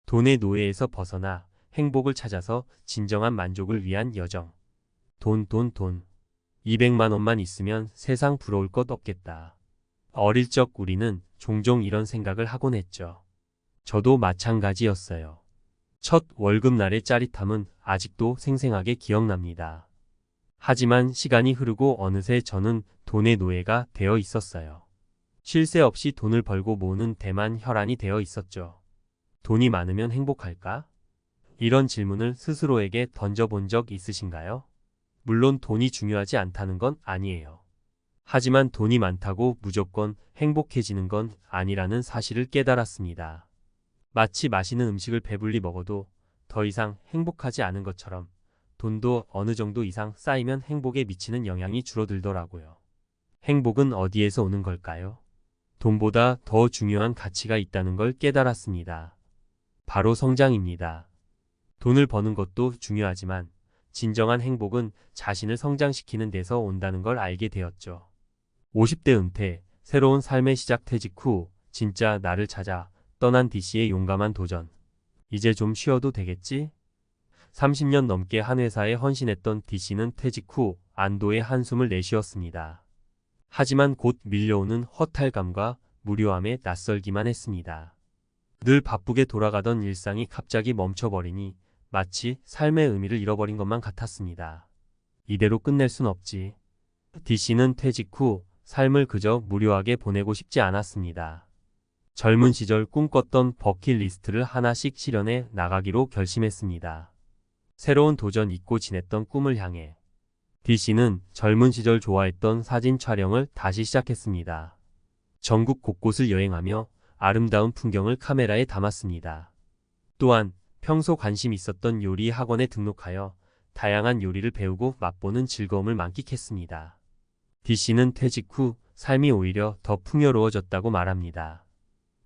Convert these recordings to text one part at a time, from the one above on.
돈의 노예에서 벗어나 행복을 찾아서 진정한 만족을 위한 여정. 돈. 200만 원만 있으면 세상 부러울 것 없겠다. 어릴 적 우리는 종종 이런 생각을 하곤 했죠. 저도 마찬가지였어요. 첫 월급날의 짜릿함은 아직도 생생하게 기억납니다. 하지만 시간이 흐르고 어느새 저는 돈의 노예가 되어 있었어요. 쉴 새 없이 돈을 벌고 모으는 데만 혈안이 되어 있었죠. 돈이 많으면 행복할까? 이런 질문을 스스로에게 던져본 적 있으신가요? 물론 돈이 중요하지 않다는 건 아니에요. 하지만 돈이 많다고 무조건 행복해지는 건 아니라는 사실을 깨달았습니다. 마치 맛있는 음식을 배불리 먹어도 더 이상 행복하지 않은 것처럼 돈도 어느 정도 이상 쌓이면 행복에 미치는 영향이 줄어들더라고요. 행복은 어디에서 오는 걸까요? 돈보다 더 중요한 가치가 있다는 걸 깨달았습니다. 바로 성장입니다. 돈을 버는 것도 중요하지만 진정한 행복은 자신을 성장시키는 데서 온다는 걸 알게 되었죠. 50대 은퇴, 새로운 삶의 시작 퇴직 후 진짜 나를 찾아 떠난 D씨의 용감한 도전. 이제 좀 쉬어도 되겠지? 30년 넘게 한 회사에 헌신했던 D씨는 퇴직 후 안도의 한숨을 내쉬었습니다. 하지만 곧 밀려오는 허탈감과 무료함에 낯설기만 했습니다. 늘 바쁘게 돌아가던 일상이 갑자기 멈춰버리니 마치 삶의 의미를 잃어버린 것만 같았습니다. 이대로 끝낼 순 없지. D씨는 퇴직 후 삶을 그저 무료하게 보내고 싶지 않았습니다. 젊은 시절 꿈꿨던 버킷리스트를 하나씩 실현해 나가기로 결심했습니다. 새로운 도전 잊고 지냈던 꿈을 향해 D씨는 젊은 시절 좋아했던 사진 촬영을 다시 시작했습니다. 전국 곳곳을 여행하며 아름다운 풍경을 카메라에 담았습니다. 또한 평소 관심 있었던 요리 학원에 등록하여 다양한 요리를 배우고 맛보는 즐거움을 만끽했습니다. D씨는 퇴직 후 삶이 오히려 더 풍요로워졌다고 말합니다.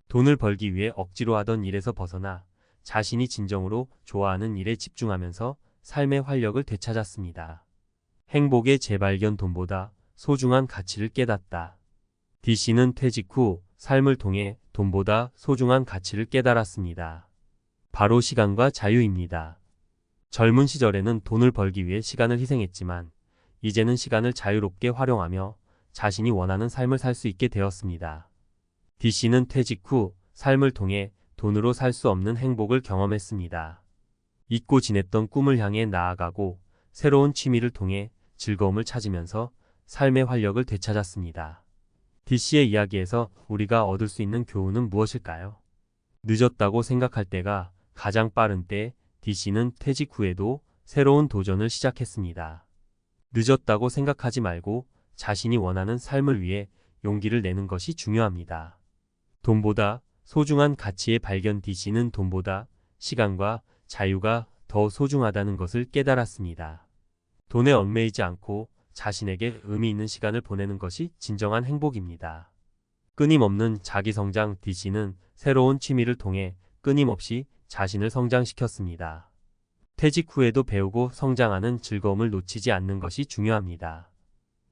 돈을 벌기 위해 억지로 하던 일에서 벗어나 자신이 진정으로 좋아하는 일에 집중하면서 삶의 활력을 되찾았습니다. 행복의 재발견. 돈보다 소중한 가치를 깨닫다. D씨는 퇴직 후 삶을 통해 돈보다 소중한 가치를 깨달았습니다. 바로 시간과 자유입니다. 젊은 시절에는 돈을 벌기 위해 시간을 희생했지만 이제는 시간을 자유롭게 활용하며 자신이 원하는 삶을 살 수 있게 되었습니다. D씨는 퇴직 후 삶을 통해 돈으로 살 수 없는 행복을 경험했습니다. 잊고 지냈던 꿈을 향해 나아가고 새로운 취미를 통해 즐거움을 찾으면서 삶의 활력을 되찾았습니다. D씨의 이야기에서 우리가 얻을 수 있는 교훈은 무엇일까요? 늦었다고 생각할 때가 가장 빠른 때. D씨는 퇴직 후에도 새로운 도전을 시작했습니다. 늦었다고 생각하지 말고 자신이 원하는 삶을 위해 용기를 내는 것이 중요합니다. 돈보다 소중한 가치의 발견. D씨는 돈보다 시간과 자유가 더 소중하다는 것을 깨달았습니다. 돈에 얽매이지 않고 자신에게 의미 있는 시간을 보내는 것이 진정한 행복입니다. 끊임없는 자기성장. D씨는 새로운 취미를 통해 끊임없이 자신을 성장시켰습니다. 퇴직 후에도 배우고 성장하는 즐거움을 놓치지 않는 것이 중요합니다.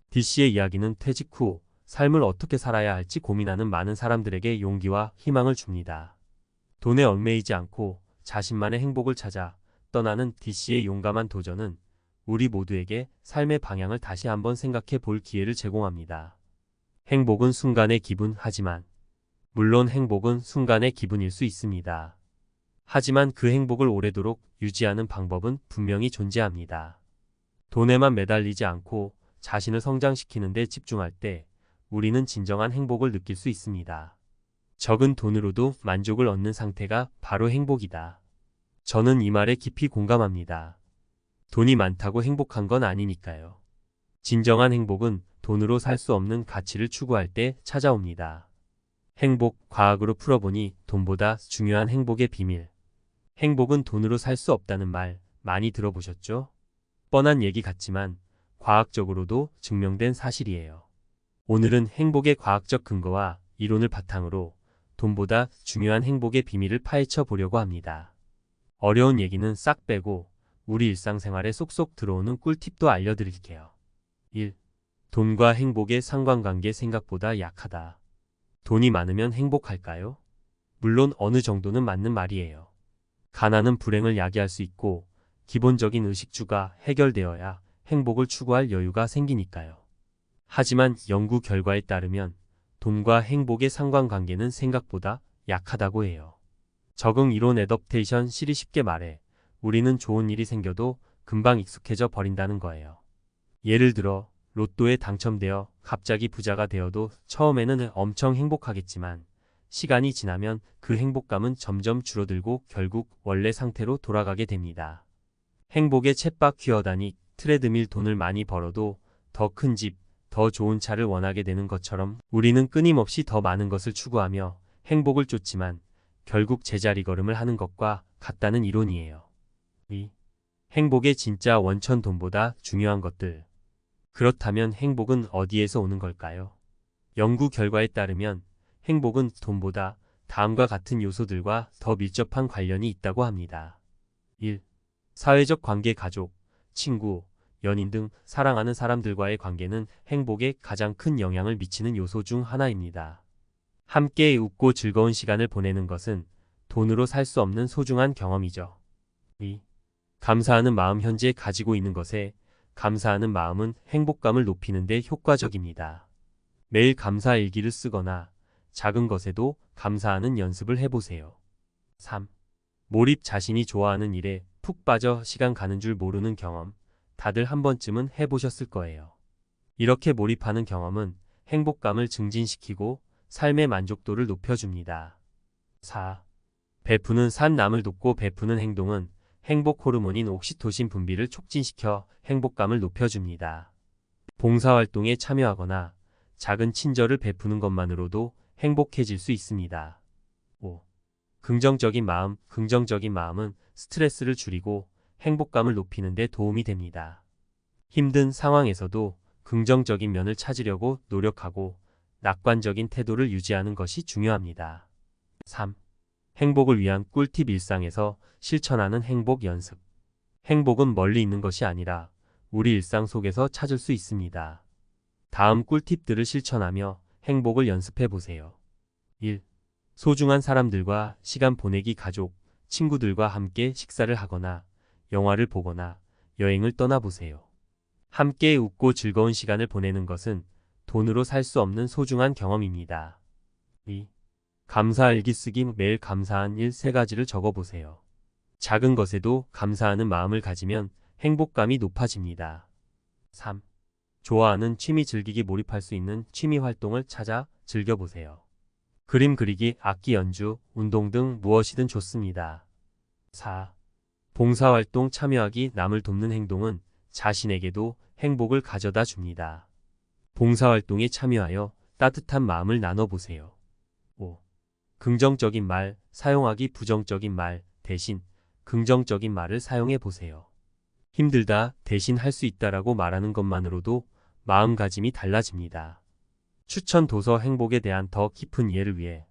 D씨의 이야기는 퇴직 후 삶을 어떻게 살아야 할지 고민하는 많은 사람들에게 용기와 희망을 줍니다. 돈에 얽매이지 않고 자신만의 행복을 찾아 떠나는 D씨의 용감한 도전은 우리 모두에게 삶의 방향을 다시 한번 생각해 볼 기회를 제공합니다. 행복은 순간의 기분. 하지만 물론 행복은 순간의 기분일 수 있습니다. 하지만 그 행복을 오래도록 유지하는 방법은 분명히 존재합니다. 돈에만 매달리지 않고 자신을 성장시키는 데 집중할 때 우리는 진정한 행복을 느낄 수 있습니다. 적은 돈으로도 만족을 얻는 상태가 바로 행복이다. 저는 이 말에 깊이 공감합니다. 돈이 많다고 행복한 건 아니니까요. 진정한 행복은 돈으로 살 수 없는 가치를 추구할 때 찾아옵니다. 행복, 과학으로 풀어보니 돈보다 중요한 행복의 비밀. 행복은 돈으로 살 수 없다는 말 많이 들어보셨죠? 뻔한 얘기 같지만 과학적으로도 증명된 사실이에요. 오늘은 행복의 과학적 근거와 이론을 바탕으로 돈보다 중요한 행복의 비밀을 파헤쳐 보려고 합니다. 어려운 얘기는 싹 빼고 우리 일상생활에 쏙쏙 들어오는 꿀팁도 알려드릴게요. 1. 돈과 행복의 상관관계 생각보다 약하다. 돈이 많으면 행복할까요? 물론 어느 정도는 맞는 말이에요. 가난은 불행을 야기할 수 있고 기본적인 의식주가 해결되어야 행복을 추구할 여유가 생기니까요. 하지만 연구 결과에 따르면 돈과 행복의 상관관계는 생각보다 약하다고 해요. 적응 이론 애덕테이션 실이 쉽게 말해 우리는 좋은 일이 생겨도 금방 익숙해져 버린다는 거예요. 예를 들어 로또에 당첨되어 갑자기 부자가 되어도 처음에는 엄청 행복하겠지만 시간이 지나면 그 행복감은 점점 줄어들고 결국 원래 상태로 돌아가게 됩니다. 행복의 쳇바퀴 퀴어다니 트레드밀 돈을 많이 벌어도 더 큰 집, 더 좋은 차를 원하게 되는 것처럼 우리는 끊임없이 더 많은 것을 추구하며 행복을 쫓지만 결국 제자리 걸음을 하는 것과 같다는 이론이에요. 행복의 진짜 원천 돈보다 중요한 것들. 그렇다면 행복은 어디에서 오는 걸까요? 연구 결과에 따르면 행복은 돈보다 다음과 같은 요소들과 더 밀접한 관련이 있다고 합니다. 1. 사회적 관계 가족, 친구, 연인 등 사랑하는 사람들과의 관계는 행복에 가장 큰 영향을 미치는 요소 중 하나입니다. 함께 웃고 즐거운 시간을 보내는 것은 돈으로 살 수 없는 소중한 경험이죠. 2. 감사하는 마음 현재 가지고 있는 것에 감사하는 마음은 행복감을 높이는 데 효과적입니다. 매일 감사 일기를 쓰거나 작은 것에도 감사하는 연습을 해보세요. 3. 몰입 자신이 좋아하는 일에 푹 빠져 시간 가는 줄 모르는 경험. 다들 한 번쯤은 해보셨을 거예요. 이렇게 몰입하는 경험은 행복감을 증진시키고 삶의 만족도를 높여줍니다. 4. 베푸는 산 남을 돕고 베푸는 행동은 행복 호르몬인 옥시토신 분비를 촉진시켜 행복감을 높여줍니다. 봉사활동에 참여하거나 작은 친절을 베푸는 것만으로도 행복해질 수 있습니다. 5. 긍정적인 마음, 긍정적인 마음은 스트레스를 줄이고 행복감을 높이는 데 도움이 됩니다. 힘든 상황에서도 긍정적인 면을 찾으려고 노력하고 낙관적인 태도를 유지하는 것이 중요합니다. 3. 행복을 위한 꿀팁 일상에서 실천하는 행복 연습. 행복은 멀리 있는 것이 아니라 우리 일상 속에서 찾을 수 있습니다. 다음 꿀팁들을 실천하며 행복을 연습해 보세요. 1. 소중한 사람들과 시간 보내기 가족, 친구들과 함께 식사를 하거나 영화를 보거나 여행을 떠나보세요. 함께 웃고 즐거운 시간을 보내는 것은 돈으로 살 수 없는 소중한 경험입니다. 2. 감사 일기 쓰기 매일 감사한 일 3가지를 적어보세요. 작은 것에도 감사하는 마음을 가지면 행복감이 높아집니다. 3. 좋아하는 취미 즐기기 몰입할 수 있는 취미 활동을 찾아 즐겨보세요. 그림 그리기, 악기 연주, 운동 등 무엇이든 좋습니다. 4. 봉사활동 참여하기 남을 돕는 행동은 자신에게도 행복을 가져다 줍니다. 봉사활동에 참여하여 따뜻한 마음을 나눠보세요. 5. 긍정적인 말, 사용하기 부정적인 말 대신 긍정적인 말을 사용해 보세요. 힘들다 대신 할 수 있다라고 말하는 것만으로도 마음가짐이 달라집니다. 추천 도서 행복에 대한 더 깊은 이해를 위해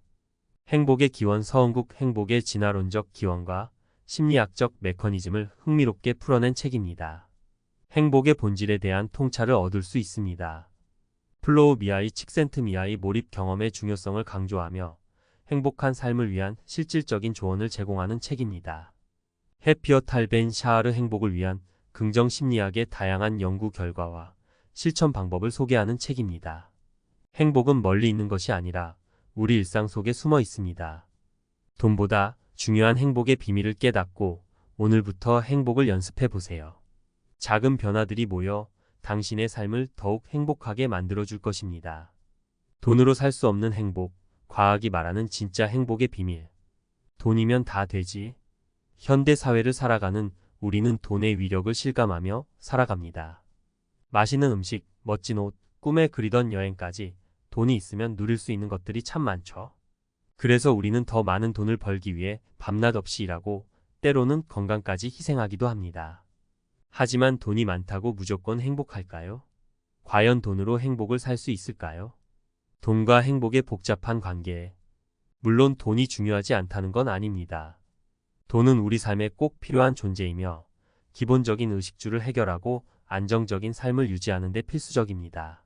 행복의 기원 서은국 행복의 진화론적 기원과 심리학적 메커니즘을 흥미롭게 풀어낸 책입니다. 행복의 본질에 대한 통찰을 얻을 수 있습니다. 플로우 미아이 칙센트 미아이 몰입 경험의 중요성을 강조하며 행복한 삶을 위한 실질적인 조언을 제공하는 책입니다. 해피어 탈벤 샤하르 행복을 위한 긍정 심리학의 다양한 연구 결과와 실천 방법을 소개하는 책입니다. 행복은 멀리 있는 것이 아니라 우리 일상 속에 숨어 있습니다. 돈보다 중요한 행복의 비밀을 깨닫고 오늘부터 행복을 연습해 보세요. 작은 변화들이 모여 당신의 삶을 더욱 행복하게 만들어줄 것입니다. 돈으로 살 수 없는 행복, 과학이 말하는 진짜 행복의 비밀. 돈이면 다 되지. 현대 사회를 살아가는 우리는 돈의 위력을 실감하며 살아갑니다. 맛있는 음식, 멋진 옷, 꿈에 그리던 여행까지 돈이 있으면 누릴 수 있는 것들이 참 많죠. 그래서 우리는 더 많은 돈을 벌기 위해 밤낮 없이 일하고 때로는 건강까지 희생하기도 합니다. 하지만 돈이 많다고 무조건 행복할까요? 과연 돈으로 행복을 살 수 있을까요? 돈과 행복의 복잡한 관계. 물론 돈이 중요하지 않다는 건 아닙니다. 돈은 우리 삶에 꼭 필요한 존재이며 기본적인 의식주를 해결하고 안정적인 삶을 유지하는 데 필수적입니다.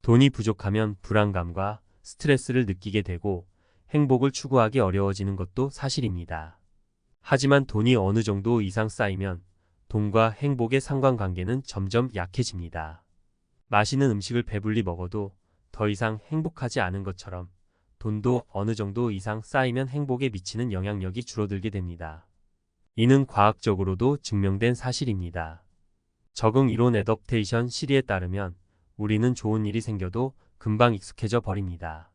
돈이 부족하면 불안감과 스트레스를 느끼게 되고 행복을 추구하기 어려워지는 것도 사실입니다. 하지만 돈이 어느 정도 이상 쌓이면 돈과 행복의 상관관계는 점점 약해집니다. 맛있는 음식을 배불리 먹어도 더 이상 행복하지 않은 것처럼 돈도 어느 정도 이상 쌓이면 행복에 미치는 영향력이 줄어들게 됩니다. 이는 과학적으로도 증명된 사실입니다. 적응 이론 애덕테이션 시리에 따르면 우리는 좋은 일이 생겨도 금방 익숙해져 버립니다.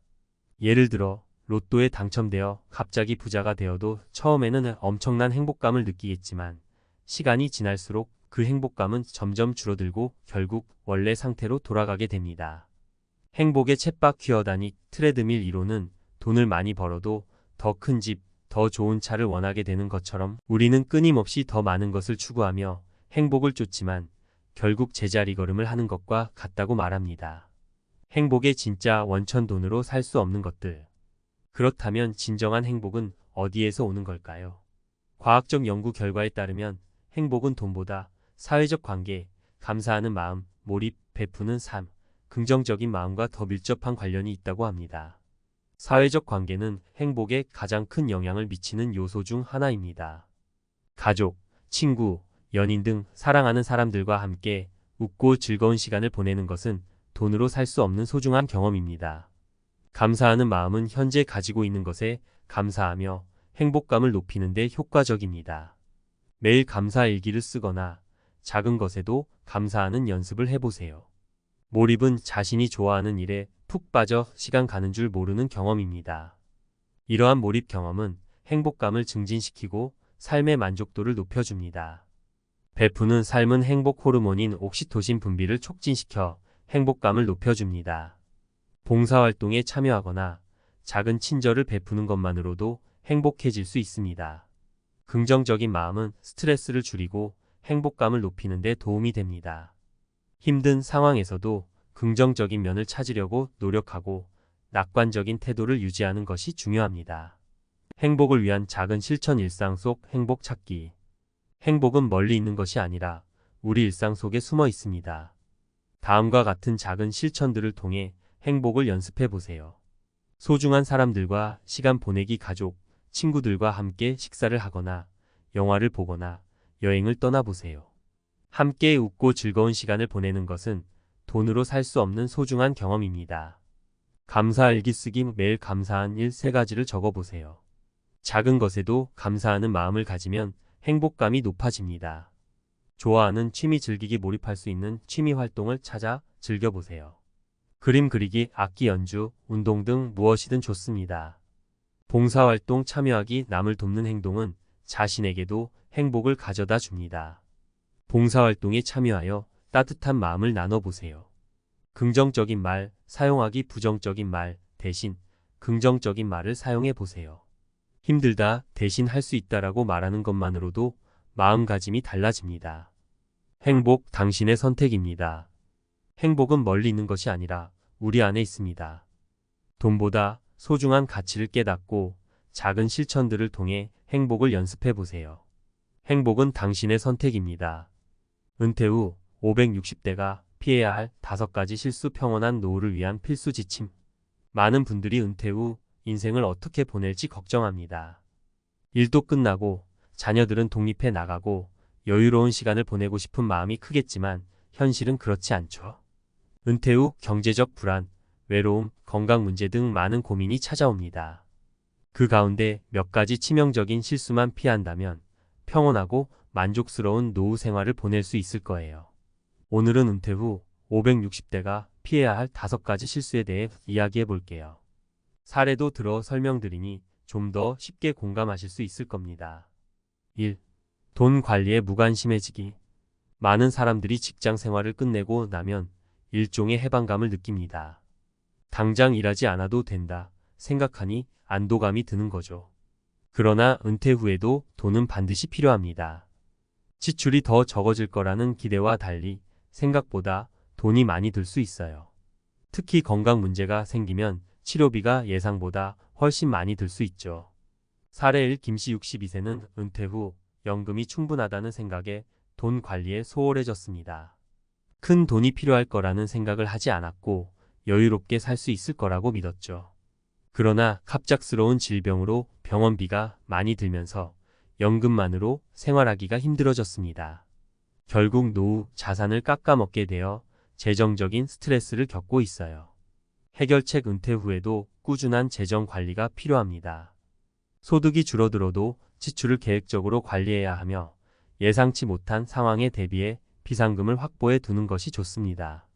예를 들어 로또에 당첨되어 갑자기 부자가 되어도 처음에는 엄청난 행복감을 느끼겠지만 시간이 지날수록 그 행복감은 점점 줄어들고 결국 원래 상태로 돌아가게 됩니다. 행복의 쳇바퀴 기어다니 트레드밀 이론은 돈을 많이 벌어도 더 큰 집, 더 좋은 차를 원하게 되는 것처럼 우리는 끊임없이 더 많은 것을 추구하며 행복을 쫓지만 결국 제자리 걸음을 하는 것과 같다고 말합니다. 행복의 진짜 원천 돈으로 살 수 없는 것들. 그렇다면 진정한 행복은 어디에서 오는 걸까요? 과학적 연구 결과에 따르면 행복은 돈보다 사회적 관계, 감사하는 마음, 몰입, 베푸는 삶, 긍정적인 마음과 더 밀접한 관련이 있다고 합니다. 사회적 관계는 행복에 가장 큰 영향을 미치는 요소 중 하나입니다. 가족, 친구, 연인 등 사랑하는 사람들과 함께 웃고 즐거운 시간을 보내는 것은 돈으로 살 수 없는 소중한 경험입니다. 감사하는 마음은 현재 가지고 있는 것에 감사하며 행복감을 높이는 데 효과적입니다. 매일 감사 일기를 쓰거나 작은 것에도 감사하는 연습을 해보세요. 몰입은 자신이 좋아하는 일에 푹 빠져 시간 가는 줄 모르는 경험입니다. 이러한 몰입 경험은 행복감을 증진시키고 삶의 만족도를 높여줍니다. 베푸는 삶은 행복 호르몬인 옥시토신 분비를 촉진시켜 행복감을 높여줍니다. 봉사활동에 참여하거나 작은 친절을 베푸는 것만으로도 행복해질 수 있습니다. 긍정적인 마음은 스트레스를 줄이고 행복감을 높이는 데 도움이 됩니다. 힘든 상황에서도 긍정적인 면을 찾으려고 노력하고 낙관적인 태도를 유지하는 것이 중요합니다. 행복을 위한 작은 실천 일상 속 행복 찾기. 행복은 멀리 있는 것이 아니라 우리 일상 속에 숨어 있습니다. 다음과 같은 작은 실천들을 통해 행복을 연습해 보세요. 소중한 사람들과 시간 보내기 가족, 친구들과 함께 식사를 하거나 영화를 보거나 여행을 떠나보세요. 함께 웃고 즐거운 시간을 보내는 것은 돈으로 살 수 없는 소중한 경험입니다. 감사 일기 쓰기 매일 감사한 일 3가지를 적어보세요. 작은 것에도 감사하는 마음을 가지면 행복감이 높아집니다. 좋아하는 취미 즐기기 몰입할 수 있는 취미 활동을 찾아 즐겨보세요. 그림 그리기, 악기 연주, 운동 등 무엇이든 좋습니다. 봉사활동 참여하기, 남을 돕는 행동은 자신에게도 행복을 가져다 줍니다. 봉사활동에 참여하여 따뜻한 마음을 나눠보세요. 긍정적인 말 사용하기, 부정적인 말 대신 긍정적인 말을 사용해 보세요. 힘들다 대신 할 수 있다라고 말하는 것만으로도 마음가짐이 달라집니다. 행복, 당신의 선택입니다. 행복은 멀리 있는 것이 아니라 우리 안에 있습니다. 돈보다 소중한 가치를 깨닫고 작은 실천들을 통해 행복을 연습해 보세요. 행복은 당신의 선택입니다. 은퇴 후 560대가 피해야 할 5가지 실수. 평온한 노후를 위한 필수 지침. 많은 분들이 은퇴 후 인생을 어떻게 보낼지 걱정합니다. 일도 끝나고 자녀들은 독립해 나가고 여유로운 시간을 보내고 싶은 마음이 크겠지만 현실은 그렇지 않죠. 은퇴 후 경제적 불안, 외로움, 건강 문제 등 많은 고민이 찾아옵니다. 그 가운데 몇 가지 치명적인 실수만 피한다면 평온하고 만족스러운 노후 생활을 보낼 수 있을 거예요. 오늘은 은퇴 후 560대가 피해야 할 5가지 실수에 대해 이야기해 볼게요. 사례도 들어 설명드리니 좀 더 쉽게 공감하실 수 있을 겁니다. 1. 돈 관리에 무관심해지기. 많은 사람들이 직장 생활을 끝내고 나면 일종의 해방감을 느낍니다. 당장 일하지 않아도 된다 생각하니 안도감이 드는 거죠. 그러나 은퇴 후에도 돈은 반드시 필요합니다. 지출이 더 적어질 거라는 기대와 달리 생각보다 돈이 많이 들 수 있어요. 특히 건강 문제가 생기면 치료비가 예상보다 훨씬 많이 들 수 있죠. 사례 1. 김씨 62세는 은퇴 후 연금이 충분하다는 생각에 돈 관리에 소홀해졌습니다. 큰 돈이 필요할 거라는 생각을 하지 않았고 여유롭게 살 수 있을 거라고 믿었죠. 그러나 갑작스러운 질병으로 병원비가 많이 들면서 연금만으로 생활하기가 힘들어졌습니다. 결국 노후 자산을 깎아먹게 되어 재정적인 스트레스를 겪고 있어요. 해결책 은퇴 후에도 꾸준한 재정 관리가 필요합니다. 소득이 줄어들어도 지출을 계획적으로 관리해야 하며 예상치 못한 상황에 대비해 비상금을 확보해 두는 것이 좋습니다.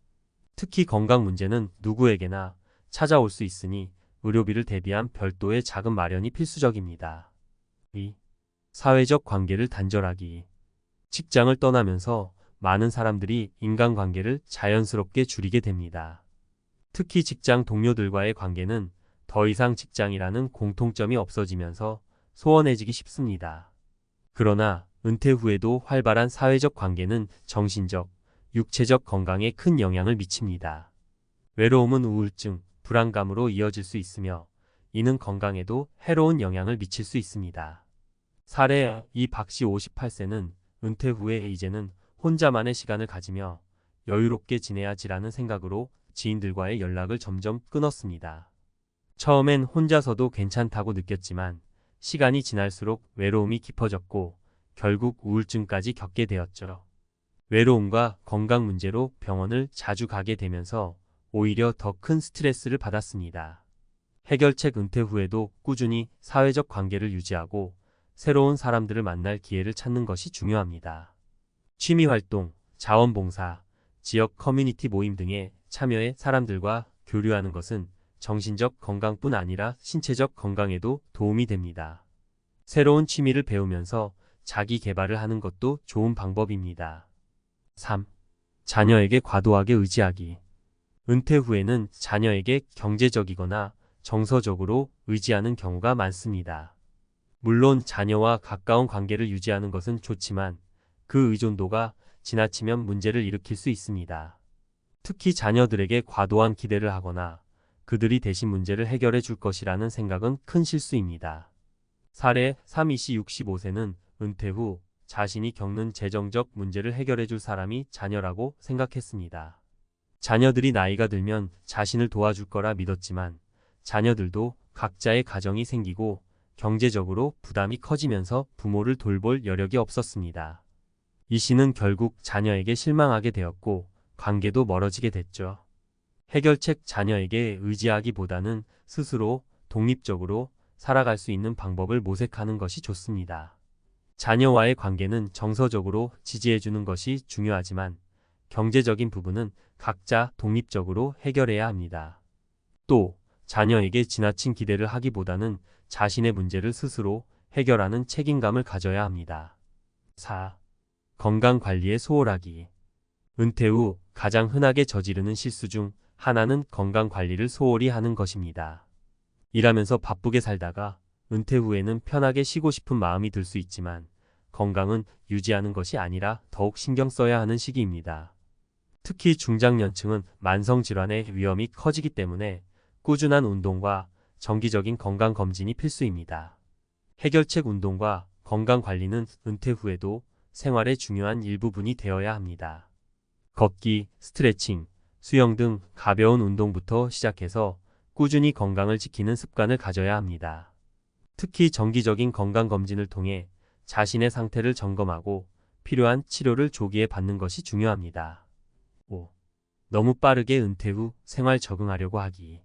특히 건강 문제는 누구에게나 찾아올 수 있으니 의료비를 대비한 별도의 자금 마련이 필수적입니다. 2. 사회적 관계를 단절하기. 직장을 떠나면서 많은 사람들이 인간관계를 자연스럽게 줄이게 됩니다. 특히 직장 동료들과의 관계는 더 이상 직장이라는 공통점이 없어지면서 소원해지기 쉽습니다. 그러나 은퇴 후에도 활발한 사회적 관계는 정신적, 육체적 건강에 큰 영향을 미칩니다. 외로움은 우울증, 불안감으로 이어질 수 있으며 이는 건강에도 해로운 영향을 미칠 수 있습니다. 사례 이 박씨 58세는 은퇴 후에 이제는 혼자만의 시간을 가지며 여유롭게 지내야지라는 생각으로 지인들과의 연락을 점점 끊었습니다. 처음엔 혼자서도 괜찮다고 느꼈지만 시간이 지날수록 외로움이 깊어졌고 결국 우울증까지 겪게 되었죠. 외로움과 건강 문제로 병원을 자주 가게 되면서 오히려 더 큰 스트레스를 받았습니다. 해결책 은퇴 후에도 꾸준히 사회적 관계를 유지하고 새로운 사람들을 만날 기회를 찾는 것이 중요합니다. 취미활동, 자원봉사, 지역 커뮤니티 모임 등에 참여해 사람들과 교류하는 것은 정신적 건강뿐 아니라 신체적 건강에도 도움이 됩니다. 새로운 취미를 배우면서 자기 개발을 하는 것도 좋은 방법입니다. 3. 자녀에게 과도하게 의지하기. 은퇴 후에는 자녀에게 경제적이거나 정서적으로 의지하는 경우가 많습니다. 물론 자녀와 가까운 관계를 유지하는 것은 좋지만 그 의존도가 지나치면 문제를 일으킬 수 있습니다. 특히 자녀들에게 과도한 기대를 하거나 그들이 대신 문제를 해결해 줄 것이라는 생각은 큰 실수입니다. 사례 3이씨 65세는 은퇴 후 자신이 겪는 재정적 문제를 해결해 줄 사람이 자녀라고 생각했습니다. 자녀들이 나이가 들면 자신을 도와줄 거라 믿었지만 자녀들도 각자의 가정이 생기고 경제적으로 부담이 커지면서 부모를 돌볼 여력이 없었습니다. 이 씨는 결국 자녀에게 실망하게 되었고 관계도 멀어지게 됐죠. 해결책 자녀에게 의지하기보다는 스스로 독립적으로 살아갈 수 있는 방법을 모색하는 것이 좋습니다. 자녀와의 관계는 정서적으로 지지해주는 것이 중요하지만 경제적인 부분은 각자 독립적으로 해결해야 합니다. 또 자녀에게 지나친 기대를 하기보다는 자신의 문제를 스스로 해결하는 책임감을 가져야 합니다. 4. 건강관리에 소홀하기. 은퇴 후 가장 흔하게 저지르는 실수 중 하나는 건강관리를 소홀히 하는 것입니다. 일하면서 바쁘게 살다가 은퇴 후에는 편하게 쉬고 싶은 마음이 들 수 있지만 건강은 유지하는 것이 아니라 더욱 신경 써야 하는 시기입니다. 특히 중장년층은 만성질환의 위험이 커지기 때문에 꾸준한 운동과 정기적인 건강검진이 필수입니다. 해결책 운동과 건강관리는 은퇴 후에도 생활의 중요한 일부분이 되어야 합니다. 걷기, 스트레칭, 수영 등 가벼운 운동부터 시작해서 꾸준히 건강을 지키는 습관을 가져야 합니다. 특히 정기적인 건강검진을 통해 자신의 상태를 점검하고 필요한 치료를 조기에 받는 것이 중요합니다. 5. 너무 빠르게 은퇴 후 생활 적응하려고 하기.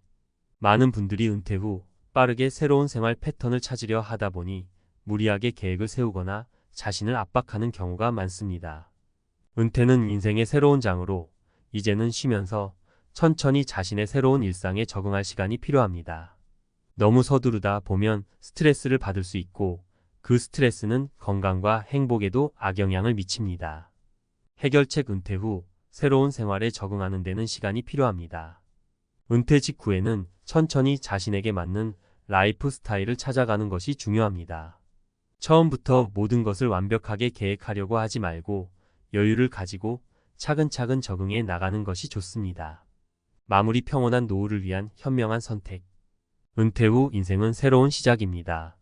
많은 분들이 은퇴 후 빠르게 새로운 생활 패턴을 찾으려 하다 보니 무리하게 계획을 세우거나 자신을 압박하는 경우가 많습니다. 은퇴는 인생의 새로운 장으로 이제는 쉬면서 천천히 자신의 새로운 일상에 적응할 시간이 필요합니다. 너무 서두르다 보면 스트레스를 받을 수 있고 그 스트레스는 건강과 행복에도 악영향을 미칩니다. 해결책 은퇴 후 새로운 생활에 적응하는 데는 시간이 필요합니다. 은퇴 직후에는 천천히 자신에게 맞는 라이프 스타일을 찾아가는 것이 중요합니다. 처음부터 모든 것을 완벽하게 계획하려고 하지 말고 여유를 가지고 차근차근 적응해 나가는 것이 좋습니다. 마무리 평온한 노후를 위한 현명한 선택. 은퇴 후 인생은 새로운 시작입니다.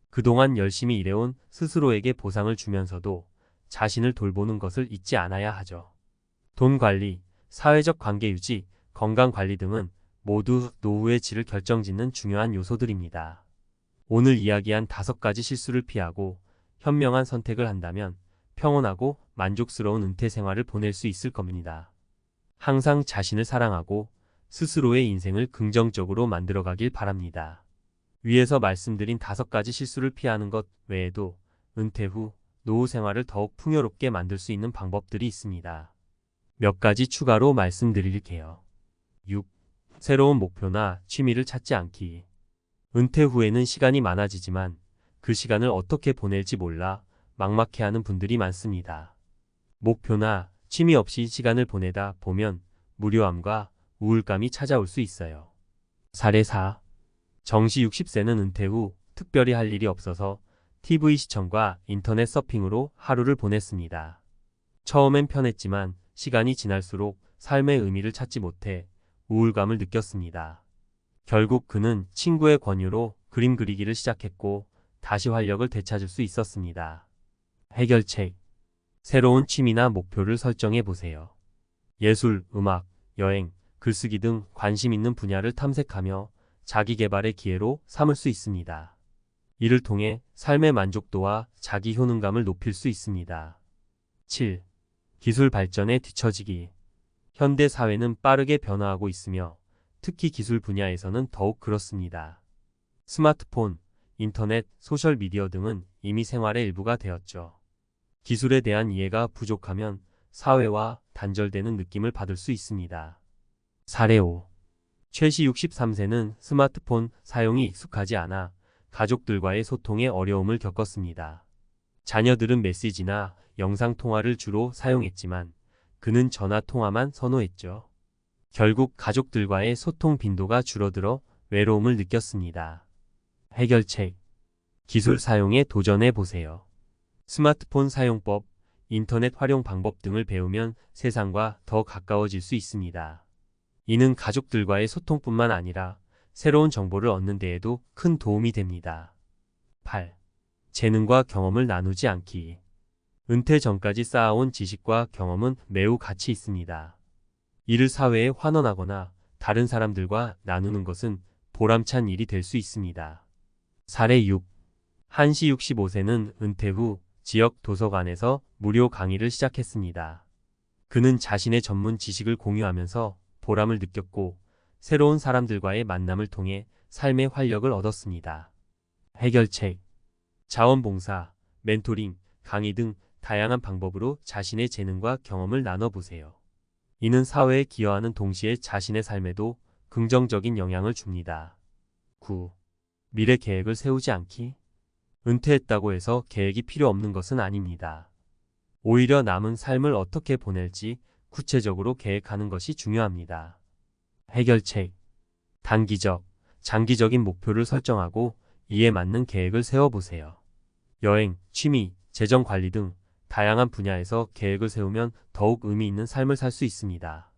그동안 열심히 일해온 스스로에게 보상을 주면서도 자신을 돌보는 것을 잊지 않아야 하죠. 돈 관리, 사회적 관계 유지, 건강 관리 등은 모두 노후의 질을 결정짓는 중요한 요소들입니다. 오늘 이야기한 5가지 실수를 피하고 현명한 선택을 한다면 평온하고 만족스러운 은퇴 생활을 보낼 수 있을 겁니다. 항상 자신을 사랑하고 스스로의 인생을 긍정적으로 만들어가길 바랍니다. 위에서 말씀드린 5가지 실수를 피하는 것 외에도 은퇴 후 노후 생활을 더욱 풍요롭게 만들 수 있는 방법들이 있습니다. 몇 가지 추가로 말씀드릴게요. 6. 새로운 목표나 취미를 찾지 않기. 은퇴 후에는 시간이 많아지지만 그 시간을 어떻게 보낼지 몰라 막막해하는 분들이 많습니다. 목표나 취미 없이 시간을 보내다 보면 무료함과 우울감이 찾아올 수 있어요. 사례 4. 정시 60세는 은퇴 후 특별히 할 일이 없어서 TV 시청과 인터넷 서핑으로 하루를 보냈습니다. 처음엔 편했지만 시간이 지날수록 삶의 의미를 찾지 못해 우울감을 느꼈습니다. 결국 그는 친구의 권유로 그림 그리기를 시작했고 다시 활력을 되찾을 수 있었습니다. 해결책. 새로운 취미나 목표를 설정해 보세요. 예술, 음악, 여행, 글쓰기 등 관심 있는 분야를 탐색하며 자기 개발의 기회로 삼을 수 있습니다. 이를 통해 삶의 만족도와 자기 효능감을 높일 수 있습니다. 7. 기술 발전에 뒤처지기. 현대 사회는 빠르게 변화하고 있으며 특히 기술 분야에서는 더욱 그렇습니다. 스마트폰, 인터넷, 소셜미디어 등은 이미 생활의 일부가 되었죠. 기술에 대한 이해가 부족하면 사회와 단절되는 느낌을 받을 수 있습니다. 사례 5. 최씨 63세는 스마트폰 사용이 익숙하지 않아 가족들과의 소통에 어려움을 겪었습니다. 자녀들은 메시지나 영상통화를 주로 사용했지만 그는 전화통화만 선호했죠. 결국 가족들과의 소통 빈도가 줄어들어 외로움을 느꼈습니다. 해결책. 기술 사용에 도전해 보세요. 스마트폰 사용법, 인터넷 활용 방법 등을 배우면 세상과 더 가까워질 수 있습니다. 이는 가족들과의 소통뿐만 아니라 새로운 정보를 얻는 데에도 큰 도움이 됩니다. 8. 재능과 경험을 나누지 않기. 은퇴 전까지 쌓아온 지식과 경험은 매우 가치 있습니다. 이를 사회에 환원하거나 다른 사람들과 나누는 것은 보람찬 일이 될 수 있습니다. 사례 6. 한씨 65세는 은퇴 후 지역 도서관에서 무료 강의를 시작했습니다. 그는 자신의 전문 지식을 공유하면서 보람을 느꼈고 새로운 사람들과의 만남을 통해 삶의 활력을 얻었습니다. 해결책. 자원봉사, 멘토링, 강의 등 다양한 방법으로 자신의 재능과 경험을 나눠보세요. 이는 사회에 기여하는 동시에 자신의 삶에도 긍정적인 영향을 줍니다. 9. 미래 계획을 세우지 않기. 은퇴했다고 해서 계획이 필요 없는 것은 아닙니다. 오히려 남은 삶을 어떻게 보낼지 구체적으로 계획하는 것이 중요합니다. 해결책. 단기적, 장기적인 목표를 설정하고 이에 맞는 계획을 세워보세요. 여행, 취미, 재정 관리 등 다양한 분야에서 계획을 세우면 더욱 의미 있는 삶을 살 수 있습니다.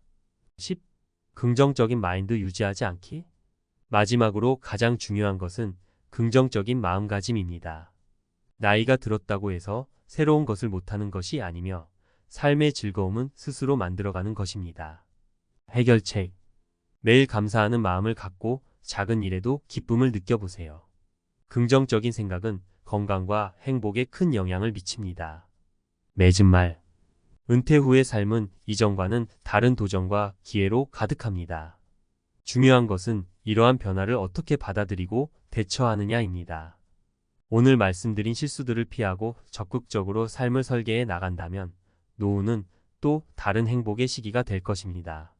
10. 긍정적인 마인드 유지하지 않기. 마지막으로 가장 중요한 것은 긍정적인 마음가짐입니다. 나이가 들었다고 해서 새로운 것을 못하는 것이 아니며 삶의 즐거움은 스스로 만들어가는 것입니다. 해결책. 매일 감사하는 마음을 갖고 작은 일에도 기쁨을 느껴보세요. 긍정적인 생각은 건강과 행복에 큰 영향을 미칩니다. 맺은 말. 은퇴 후의 삶은 이전과는 다른 도전과 기회로 가득합니다. 중요한 것은 이러한 변화를 어떻게 받아들이고 대처하느냐입니다. 오늘 말씀드린 실수들을 피하고 적극적으로 삶을 설계해 나간다면 노후는 또 다른 행복의 시기가 될 것입니다.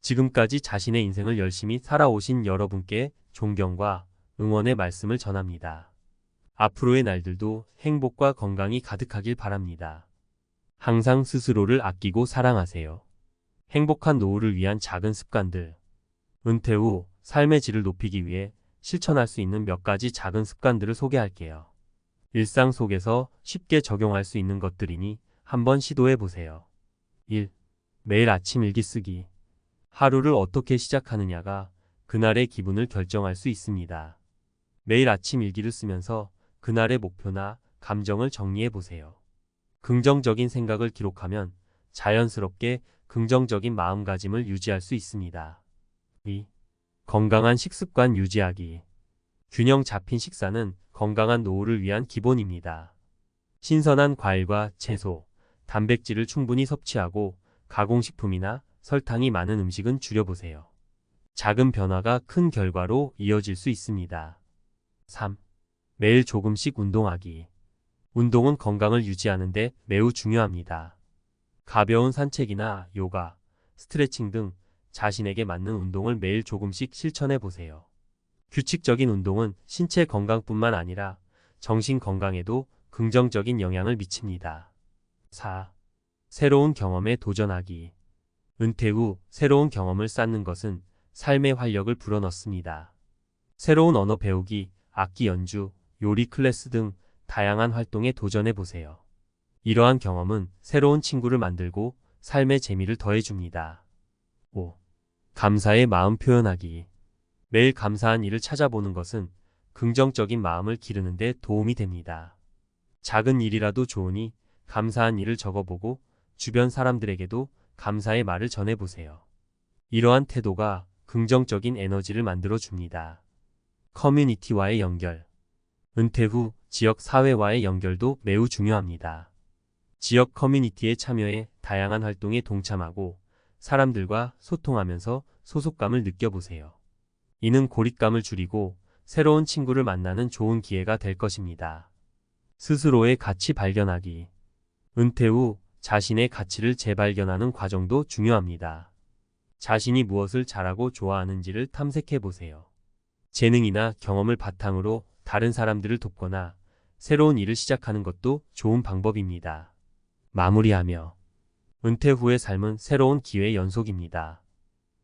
지금까지 자신의 인생을 열심히 살아오신 여러분께 존경과 응원의 말씀을 전합니다. 앞으로의 날들도 행복과 건강이 가득하길 바랍니다. 항상 스스로를 아끼고 사랑하세요. 행복한 노후를 위한 작은 습관들. 은퇴 후 삶의 질을 높이기 위해 실천할 수 있는 몇 가지 작은 습관들을 소개할게요. 일상 속에서 쉽게 적용할 수 있는 것들이니 한번 시도해 보세요. 1. 매일 아침 일기 쓰기. 하루를 어떻게 시작하느냐가 그날의 기분을 결정할 수 있습니다. 매일 아침 일기를 쓰면서 그날의 목표나 감정을 정리해 보세요. 긍정적인 생각을 기록하면 자연스럽게 긍정적인 마음가짐을 유지할 수 있습니다. 2. 건강한 식습관 유지하기. 균형 잡힌 식사는 건강한 노후를 위한 기본입니다. 신선한 과일과 채소, 단백질을 충분히 섭취하고 가공식품이나 설탕이 많은 음식은 줄여보세요. 작은 변화가 큰 결과로 이어질 수 있습니다. 3. 매일 조금씩 운동하기. 운동은 건강을 유지하는 데 매우 중요합니다. 가벼운 산책이나 요가, 스트레칭 등 자신에게 맞는 운동을 매일 조금씩 실천해 보세요. 규칙적인 운동은 신체 건강뿐만 아니라 정신 건강에도 긍정적인 영향을 미칩니다. 4. 새로운 경험에 도전하기. 은퇴 후 새로운 경험을 쌓는 것은 삶의 활력을 불어넣습니다. 새로운 언어 배우기, 악기 연주, 요리 클래스 등 다양한 활동에 도전해 보세요. 이러한 경험은 새로운 친구를 만들고 삶의 재미를 더해줍니다. 5. 감사의 마음 표현하기. 매일 감사한 일을 찾아보는 것은 긍정적인 마음을 기르는 데 도움이 됩니다. 작은 일이라도 좋으니 감사한 일을 적어보고 주변 사람들에게도 감사의 말을 전해보세요. 이러한 태도가 긍정적인 에너지를 만들어 줍니다. 커뮤니티와의 연결. 은퇴 후 지역 사회와의 연결도 매우 중요합니다. 지역 커뮤니티에 참여해 다양한 활동에 동참하고 사람들과 소통하면서 소속감을 느껴보세요. 이는 고립감을 줄이고 새로운 친구를 만나는 좋은 기회가 될 것입니다. 스스로의 가치 발견하기. 은퇴 후 자신의 가치를 재발견하는 과정도 중요합니다. 자신이 무엇을 잘하고 좋아하는지를 탐색해 보세요. 재능이나 경험을 바탕으로 다른 사람들을 돕거나 새로운 일을 시작하는 것도 좋은 방법입니다. 마무리하며 은퇴 후의 삶은 새로운 기회의 연속입니다.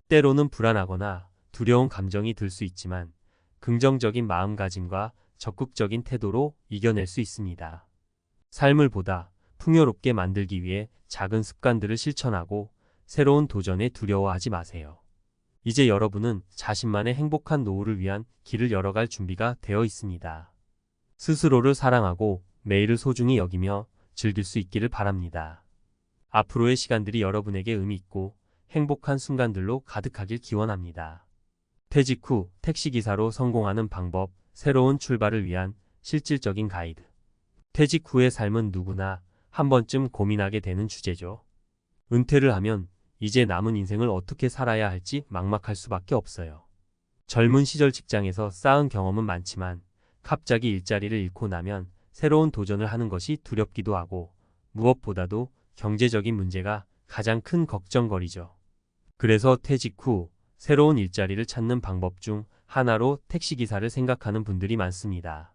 때로는 불안하거나 두려운 감정이 들 수 있지만 긍정적인 마음가짐과 적극적인 태도로 이겨낼 수 있습니다. 삶을 보다 풍요롭게 만들기 위해 작은 습관들을 실천하고 새로운 도전에 두려워하지 마세요. 이제 여러분은 자신만의 행복한 노후를 위한 길을 열어갈 준비가 되어 있습니다. 스스로를 사랑하고 매일을 소중히 여기며 즐길 수 있기를 바랍니다. 앞으로의 시간들이 여러분에게 의미 있고 행복한 순간들로 가득하길 기원합니다. 퇴직 후 택시기사로 성공하는 방법, 새로운 출발을 위한 실질적인 가이드. 퇴직 후의 삶은 누구나 한 번쯤 고민하게 되는 주제죠. 은퇴를 하면 이제 남은 인생을 어떻게 살아야 할지 막막할 수밖에 없어요. 젊은 시절 직장에서 쌓은 경험은 많지만 갑자기 일자리를 잃고 나면 새로운 도전을 하는 것이 두렵기도 하고 무엇보다도 경제적인 문제가 가장 큰 걱정거리죠. 그래서 퇴직 후 새로운 일자리를 찾는 방법 중 하나로 택시기사를 생각하는 분들이 많습니다.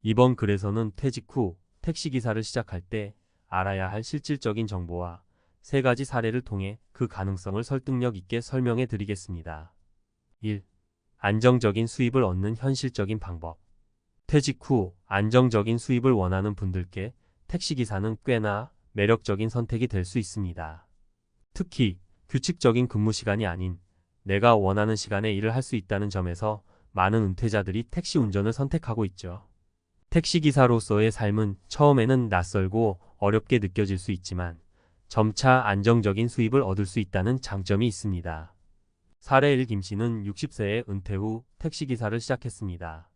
이번 글에서는 퇴직 후 택시기사를 시작할 때 알아야 할 실질적인 정보와 3가지 사례를 통해 그 가능성을 설득력 있게 설명해 드리겠습니다. 1. 안정적인 수입을 얻는 현실적인 방법. 퇴직 후 안정적인 수입을 원하는 분들께 택시기사는 꽤나 매력적인 선택이 될 수 있습니다. 특히 규칙적인 근무 시간이 아닌 내가 원하는 시간에 일을 할 수 있다는 점에서 많은 은퇴자들이 택시 운전을 선택하고 있죠. 택시기사로서의 삶은 처음에는 낯설고 어렵게 느껴질 수 있지만 점차 안정적인 수입을 얻을 수 있다는 장점이 있습니다. 사례 1. 김씨는 60세에 은퇴 후 택시기사를 시작했습니다.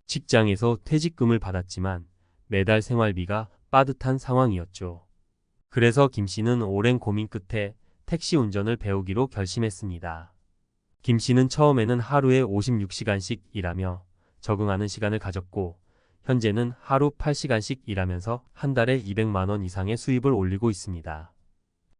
직장에서 퇴직금을 받았지만 매달 생활비가 빠듯한 상황이었죠. 그래서 김씨는 오랜 고민 끝에 택시 운전을 배우기로 결심했습니다. 김씨는 처음에는 하루에 56시간씩 일하며 적응하는 시간을 가졌고 현재는 하루 8시간씩 일하면서 한 달에 200만 원 이상의 수입을 올리고 있습니다.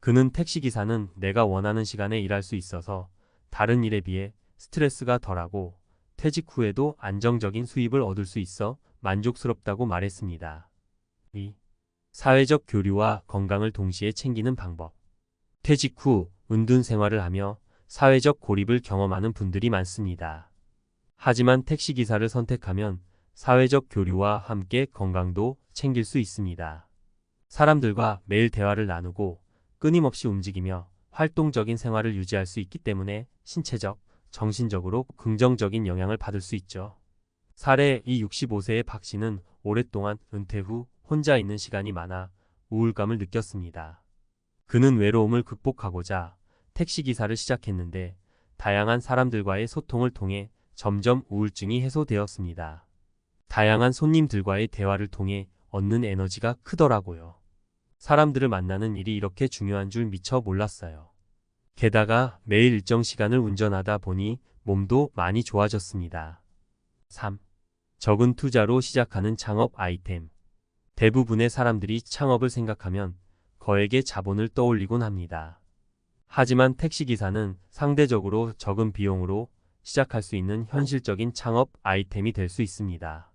그는 택시기사는 내가 원하는 시간에 일할 수 있어서 다른 일에 비해 스트레스가 덜하고 퇴직 후에도 안정적인 수입을 얻을 수 있어 만족스럽다고 말했습니다. 2. 사회적 교류와 건강을 동시에 챙기는 방법. 퇴직 후 은둔 생활을 하며 사회적 고립을 경험하는 분들이 많습니다. 하지만 택시기사를 선택하면 사회적 교류와 함께 건강도 챙길 수 있습니다. 사람들과 매일 대화를 나누고 끊임없이 움직이며 활동적인 생활을 유지할 수 있기 때문에 신체적, 정신적으로 긍정적인 영향을 받을 수 있죠. 사례 2. 65세의 박 씨는 오랫동안 은퇴 후 혼자 있는 시간이 많아 우울감을 느꼈습니다. 그는 외로움을 극복하고자 택시기사를 시작했는데 다양한 사람들과의 소통을 통해 점점 우울증이 해소되었습니다. 다양한 손님들과의 대화를 통해 얻는 에너지가 크더라고요. 사람들을 만나는 일이 이렇게 중요한 줄 미처 몰랐어요. 게다가 매일 일정 시간을 운전하다 보니 몸도 많이 좋아졌습니다. 3. 적은 투자로 시작하는 창업 아이템. 대부분의 사람들이 창업을 생각하면 거액의 자본을 떠올리곤 합니다. 하지만 택시기사는 상대적으로 적은 비용으로 시작할 수 있는 현실적인 창업 아이템이 될 수 있습니다.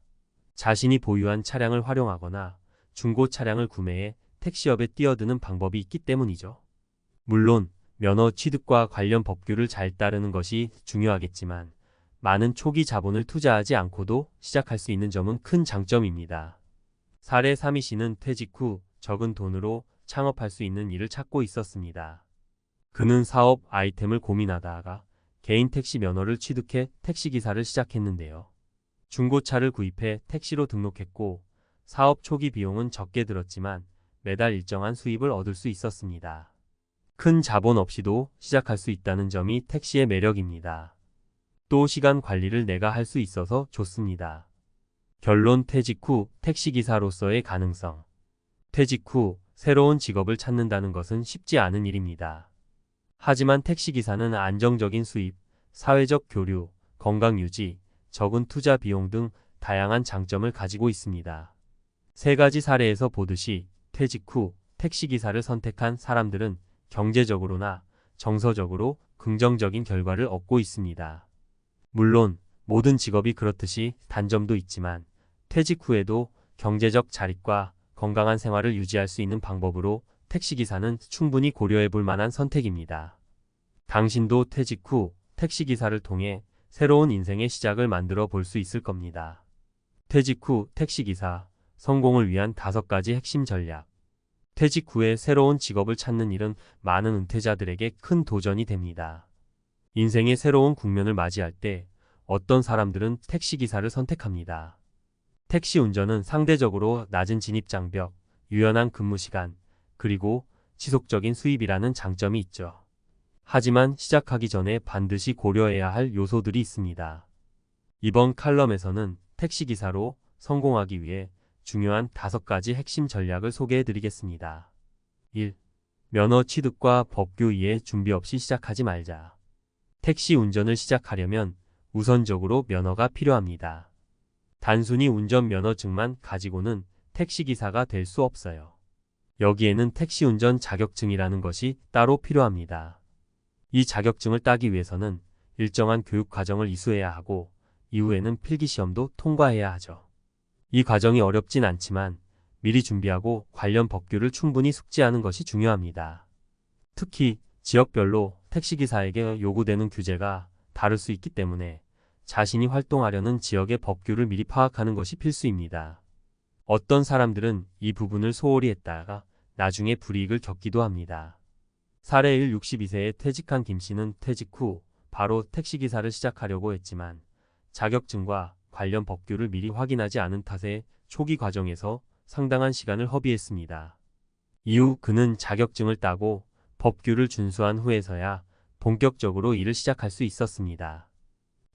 자신이 보유한 차량을 활용하거나 중고 차량을 구매해 택시업에 뛰어드는 방법이 있기 때문이죠. 물론 면허 취득과 관련 법규를 잘 따르는 것이 중요하겠지만 많은 초기 자본을 투자하지 않고도 시작할 수 있는 점은 큰 장점입니다. 사례 3위 씨는 퇴직 후 적은 돈으로 창업할 수 있는 일을 찾고 있었습니다. 그는 사업 아이템을 고민하다가 개인 택시 면허를 취득해 택시기사를 시작했는데요. 중고차를 구입해 택시로 등록했고 사업 초기 비용은 적게 들었지만 매달 일정한 수입을 얻을 수 있었습니다. 큰 자본 없이도 시작할 수 있다는 점이 택시의 매력입니다. 또 시간 관리를 내가 할 수 있어서 좋습니다. 결론 퇴직 후 택시기사로서의 가능성. 퇴직 후 새로운 직업을 찾는다는 것은 쉽지 않은 일입니다. 하지만 택시기사는 안정적인 수입, 사회적 교류, 건강 유지, 적은 투자 비용 등 다양한 장점을 가지고 있습니다. 세 가지 사례에서 보듯이 퇴직 후 택시기사를 선택한 사람들은 경제적으로나 정서적으로 긍정적인 결과를 얻고 있습니다. 물론 모든 직업이 그렇듯이 단점도 있지만 퇴직 후에도 경제적 자립과 건강한 생활을 유지할 수 있는 방법으로 택시기사는 충분히 고려해 볼 만한 선택입니다. 당신도 퇴직 후 택시기사를 통해 새로운 인생의 시작을 만들어 볼 수 있을 겁니다. 퇴직 후 택시기사, 성공을 위한 5가지 핵심 전략. 퇴직 후에 새로운 직업을 찾는 일은 많은 은퇴자들에게 큰 도전이 됩니다. 인생의 새로운 국면을 맞이할 때 어떤 사람들은 택시기사를 선택합니다. 택시 운전은 상대적으로 낮은 진입장벽, 유연한 근무시간, 그리고 지속적인 수입이라는 장점이 있죠. 하지만 시작하기 전에 반드시 고려해야 할 요소들이 있습니다. 이번 칼럼에서는 택시기사로 성공하기 위해 중요한 5가지 핵심 전략을 소개해 드리겠습니다. 1. 면허 취득과 법규 이해 준비 없이 시작하지 말자. 택시 운전을 시작하려면 우선적으로 면허가 필요합니다. 단순히 운전면허증만 가지고는 택시기사가 될 수 없어요. 여기에는 택시운전 자격증이라는 것이 따로 필요합니다. 이 자격증을 따기 위해서는 일정한 교육 과정을 이수해야 하고 이후에는 필기시험도 통과해야 하죠. 이 과정이 어렵진 않지만 미리 준비하고 관련 법규를 충분히 숙지하는 것이 중요합니다. 특히 지역별로 택시기사에게 요구되는 규제가 다를 수 있기 때문에 자신이 활동하려는 지역의 법규를 미리 파악하는 것이 필수입니다. 어떤 사람들은 이 부분을 소홀히 했다가 나중에 불이익을 겪기도 합니다. 사례 1. 62세에 퇴직한 김씨는 퇴직 후 바로 택시기사를 시작하려고 했지만 자격증과 관련 법규를 미리 확인하지 않은 탓에 초기 과정에서 상당한 시간을 허비했습니다. 이후 그는 자격증을 따고 법규를 준수한 후에서야 본격적으로 일을 시작할 수 있었습니다.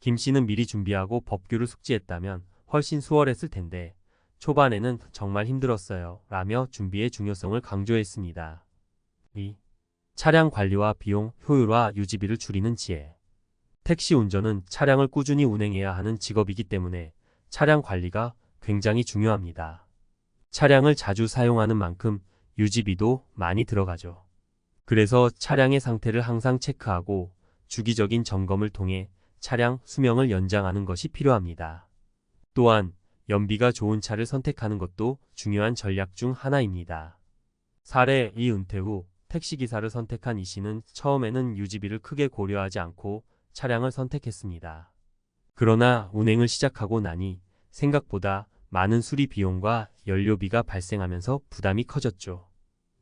김씨는 미리 준비하고 법규를 숙지했다면 훨씬 수월했을 텐데 초반에는 정말 힘들었어요 라며 준비의 중요성을 강조했습니다. 2. 차량 관리와 비용, 효율화, 유지비를 줄이는 지혜. 택시 운전은 차량을 꾸준히 운행해야 하는 직업이기 때문에 차량 관리가 굉장히 중요합니다. 차량을 자주 사용하는 만큼 유지비도 많이 들어가죠. 그래서 차량의 상태를 항상 체크하고 주기적인 점검을 통해 차량 수명을 연장하는 것이 필요합니다. 또한 연비가 좋은 차를 선택하는 것도 중요한 전략 중 하나입니다. 사례 2. 은퇴 후 택시기사를 선택한 이 씨는 처음에는 유지비를 크게 고려하지 않고 차량을 선택했습니다. 그러나 운행을 시작하고 나니 생각보다 많은 수리 비용과 연료비가 발생하면서 부담이 커졌죠.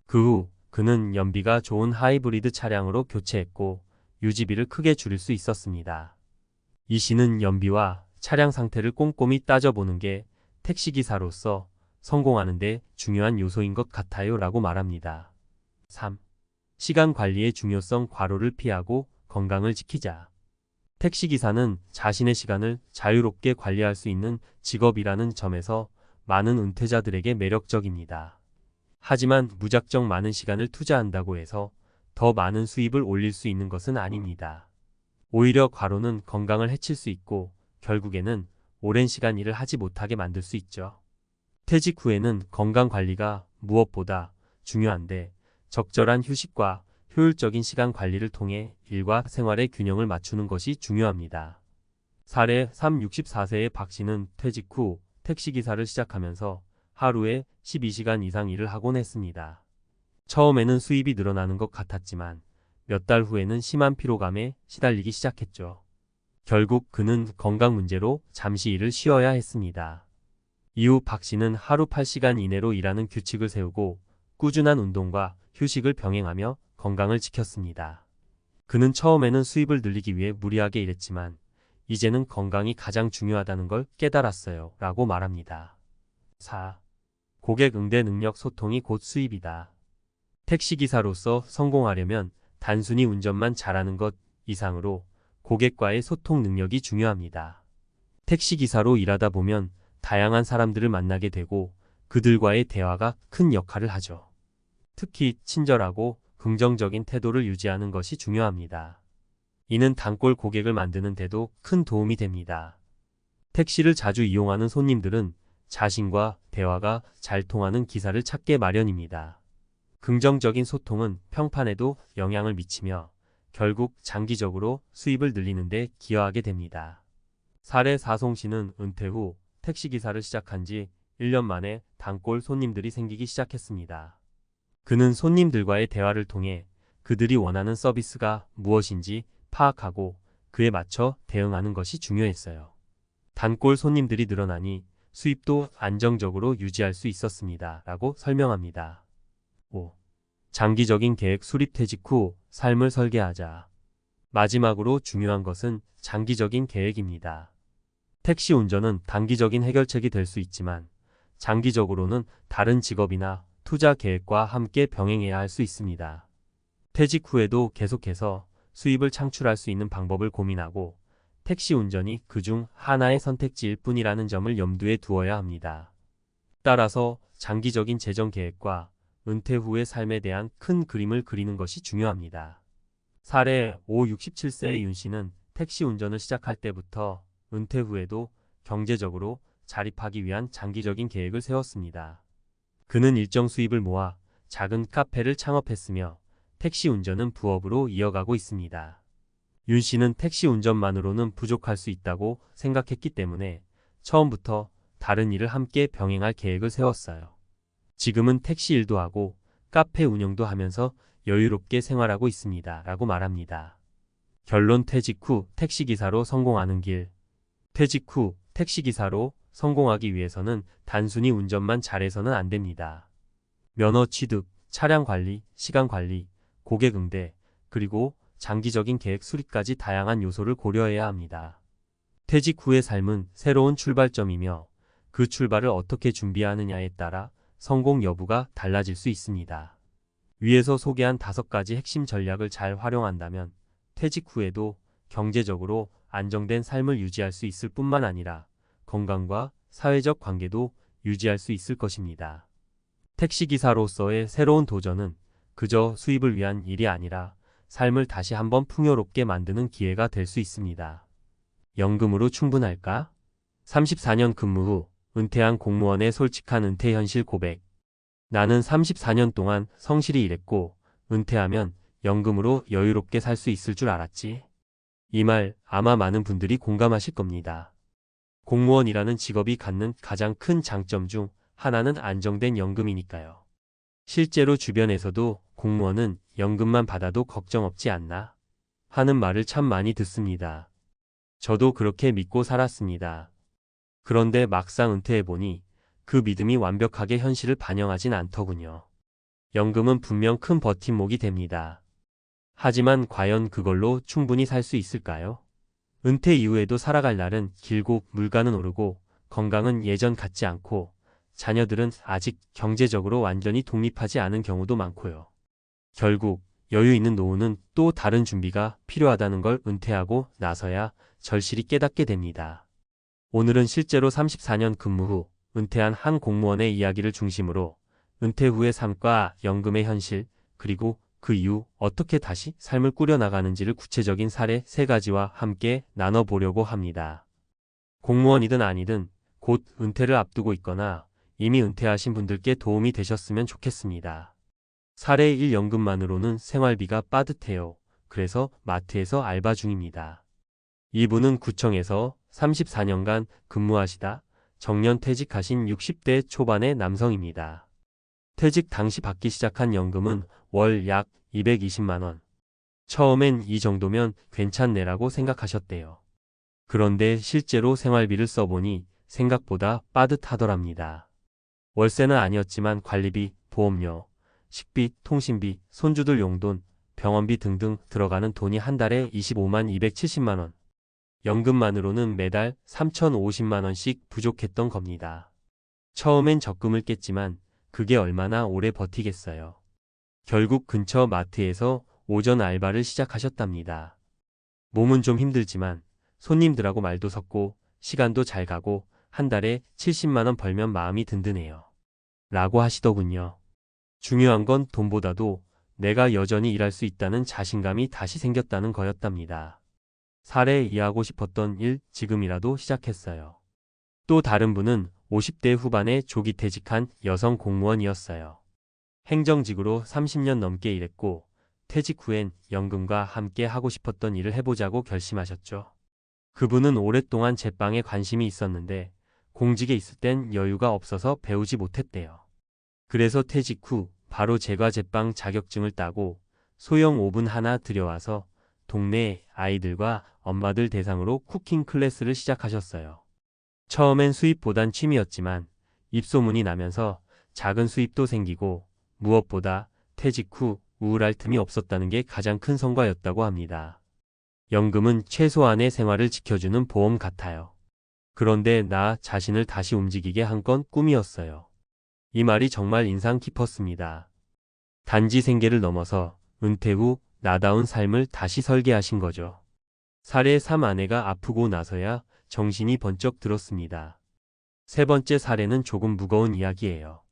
그 후 그는 연비가 좋은 하이브리드 차량으로 교체했고 유지비를 크게 줄일 수 있었습니다. 이 씨는 연비와 차량 상태를 꼼꼼히 따져보는 게 택시기사로서 성공하는 데 중요한 요소인 것 같아요 라고 말합니다. 3. 시간 관리의 중요성. 과로를 피하고 건강을 지키자. 택시기사는 자신의 시간을 자유롭게 관리할 수 있는 직업이라는 점에서 많은 은퇴자들에게 매력적입니다. 하지만 무작정 많은 시간을 투자한다고 해서 더 많은 수입을 올릴 수 있는 것은 아닙니다. 오히려 과로는 건강을 해칠 수 있고 결국에는 오랜 시간 일을 하지 못하게 만들 수 있죠. 퇴직 후에는 건강 관리가 무엇보다 중요한데 적절한 휴식과 효율적인 시간 관리를 통해 일과 생활의 균형을 맞추는 것이 중요합니다. 사례 3. 64세의 박 씨는 퇴직 후 택시기사를 시작하면서 하루에 12시간 이상 일을 하곤 했습니다. 처음에는 수입이 늘어나는 것 같았지만 몇 달 후에는 심한 피로감에 시달리기 시작했죠. 결국 그는 건강 문제로 잠시 일을 쉬어야 했습니다. 이후 박 씨는 하루 8시간 이내로 일하는 규칙을 세우고 꾸준한 운동과 휴식을 병행하며 건강을 지켰습니다. 그는 처음에는 수입을 늘리기 위해 무리하게 일했지만 이제는 건강이 가장 중요하다는 걸 깨달았어요. 라고 말합니다. 4. 고객 응대 능력 소통이 곧 수입이다. 택시기사로서 성공하려면 단순히 운전만 잘하는 것 이상으로 고객과의 소통 능력이 중요합니다. 택시기사로 일하다 보면 다양한 사람들을 만나게 되고 그들과의 대화가 큰 역할을 하죠. 특히 친절하고 긍정적인 태도를 유지하는 것이 중요합니다. 이는 단골 고객을 만드는 데도 큰 도움이 됩니다. 택시를 자주 이용하는 손님들은 자신과 대화가 잘 통하는 기사를 찾게 마련입니다. 긍정적인 소통은 평판에도 영향을 미치며 결국 장기적으로 수입을 늘리는 데 기여하게 됩니다. 사례 사송 씨는 은퇴 후 택시기사를 시작한 지 1년 만에 단골 손님들이 생기기 시작했습니다. 그는 손님들과의 대화를 통해 그들이 원하는 서비스가 무엇인지 파악하고 그에 맞춰 대응하는 것이 중요했어요. 단골 손님들이 늘어나니 수입도 안정적으로 유지할 수 있었습니다. 라고 설명합니다. 5. 장기적인 계획 수립 퇴직 후 삶을 설계하자. 마지막으로 중요한 것은 장기적인 계획입니다. 택시 운전은 단기적인 해결책이 될 수 있지만 장기적으로는 다른 직업이나 투자 계획과 함께 병행해야 할 수 있습니다. 퇴직 후에도 계속해서 수입을 창출할 수 있는 방법을 고민하고 택시 운전이 그중 하나의 선택지일 뿐이라는 점을 염두에 두어야 합니다. 따라서 장기적인 재정 계획과 은퇴 후의 삶에 대한 큰 그림을 그리는 것이 중요합니다. 사례 5. 67세의 윤 씨는 택시 운전을 시작할 때부터 은퇴 후에도 경제적으로 자립하기 위한 장기적인 계획을 세웠습니다. 그는 일정 수입을 모아 작은 카페를 창업했으며 택시 운전은 부업으로 이어가고 있습니다. 윤 씨는 택시 운전만으로는 부족할 수 있다고 생각했기 때문에 처음부터 다른 일을 함께 병행할 계획을 세웠어요. 지금은 택시 일도 하고 카페 운영도 하면서 여유롭게 생활하고 있습니다. 라고 말합니다. 결론 퇴직 후 택시기사로 성공하는 길. 퇴직 후 택시기사로 성공하기 위해서는 단순히 운전만 잘해서는 안 됩니다. 면허 취득, 차량 관리, 시간 관리, 고객 응대, 그리고 장기적인 계획 수립까지 다양한 요소를 고려해야 합니다. 퇴직 후의 삶은 새로운 출발점이며 그 출발을 어떻게 준비하느냐에 따라 성공 여부가 달라질 수 있습니다. 위에서 소개한 5가지 핵심 전략을 잘 활용한다면 퇴직 후에도 경제적으로 안정된 삶을 유지할 수 있을 뿐만 아니라 건강과 사회적 관계도 유지할 수 있을 것입니다. 택시기사로서의 새로운 도전은 그저 수입을 위한 일이 아니라 삶을 다시 한번 풍요롭게 만드는 기회가 될 수 있습니다. 연금으로 충분할까? 34년 근무 후 은퇴한 공무원의 솔직한 은퇴 현실 고백. 나는 34년 동안 성실히 일했고 은퇴하면 연금으로 여유롭게 살 수 있을 줄 알았지. 이 말 아마 많은 분들이 공감하실 겁니다. 공무원이라는 직업이 갖는 가장 큰 장점 중 하나는 안정된 연금이니까요. 실제로 주변에서도 공무원은 연금만 받아도 걱정 없지 않나? 하는 말을 참 많이 듣습니다. 저도 그렇게 믿고 살았습니다. 그런데 막상 은퇴해보니 그 믿음이 완벽하게 현실을 반영하진 않더군요. 연금은 분명 큰 버팀목이 됩니다. 하지만 과연 그걸로 충분히 살 수 있을까요? 은퇴 이후에도 살아갈 날은 길고 물가는 오르고 건강은 예전 같지 않고 자녀들은 아직 경제적으로 완전히 독립하지 않은 경우도 많고요. 결국 여유 있는 노후는 또 다른 준비가 필요하다는 걸 은퇴하고 나서야 절실히 깨닫게 됩니다. 오늘은 실제로 34년 근무 후 은퇴한 한 공무원의 이야기를 중심으로 은퇴 후의 삶과 연금의 현실, 그리고 그 이후 어떻게 다시 삶을 꾸려나가는지를 구체적인 사례 3가지와 함께 나눠보려고 합니다. 공무원이든 아니든 곧 은퇴를 앞두고 있거나 이미 은퇴하신 분들께 도움이 되셨으면 좋겠습니다. 사례 1 연금만으로는 생활비가 빠듯해요. 그래서 마트에서 알바 중입니다. 이분은 구청에서 34년간 근무하시다 정년 퇴직하신 60대 초반의 남성입니다. 퇴직 당시 받기 시작한 연금은 월 약 220만 원. 처음엔 이 정도면 괜찮네라고 생각하셨대요. 그런데 실제로 생활비를 써보니 생각보다 빠듯하더랍니다. 월세는 아니었지만 관리비, 보험료, 식비, 통신비, 손주들 용돈, 병원비 등등 들어가는 돈이 한 달에 25만 270만 원. 연금만으로는 매달 3,050만 원씩 부족했던 겁니다. 처음엔 적금을 깼지만 그게 얼마나 오래 버티겠어요. 결국 근처 마트에서 오전 알바를 시작하셨답니다. 몸은 좀 힘들지만 손님들하고 말도 섞고 시간도 잘 가고 한 달에 70만 원 벌면 마음이 든든해요. 라고 하시더군요. 중요한 건 돈보다도 내가 여전히 일할 수 있다는 자신감이 다시 생겼다는 거였답니다. 사례 이해하고 싶었던 일 지금이라도 시작했어요. 또 다른 분은 50대 후반에 조기 퇴직한 여성 공무원이었어요. 행정직으로 30년 넘게 일했고 퇴직 후엔 연금과 함께 하고 싶었던 일을 해보자고 결심하셨죠. 그분은 오랫동안 제빵에 관심이 있었는데 공직에 있을 땐 여유가 없어서 배우지 못했대요. 그래서 퇴직 후 바로 제과제빵 자격증을 따고 소형 오븐 하나 들여와서 동네 아이들과 엄마들 대상으로 쿠킹 클래스를 시작하셨어요. 처음엔 수입보단 취미였지만 입소문이 나면서 작은 수입도 생기고 무엇보다 퇴직 후 우울할 틈이 없었다는 게 가장 큰 성과였다고 합니다. 연금은 최소한의 생활을 지켜주는 보험 같아요. 그런데 나 자신을 다시 움직이게 한 건 꿈이었어요. 이 말이 정말 인상 깊었습니다. 단지 생계를 넘어서 은퇴 후 나다운 삶을 다시 설계하신 거죠. 사례 3 아내가 아프고 나서야 정신이 번쩍 들었습니다. 세 번째 사례는 조금 무거운 이야기예요.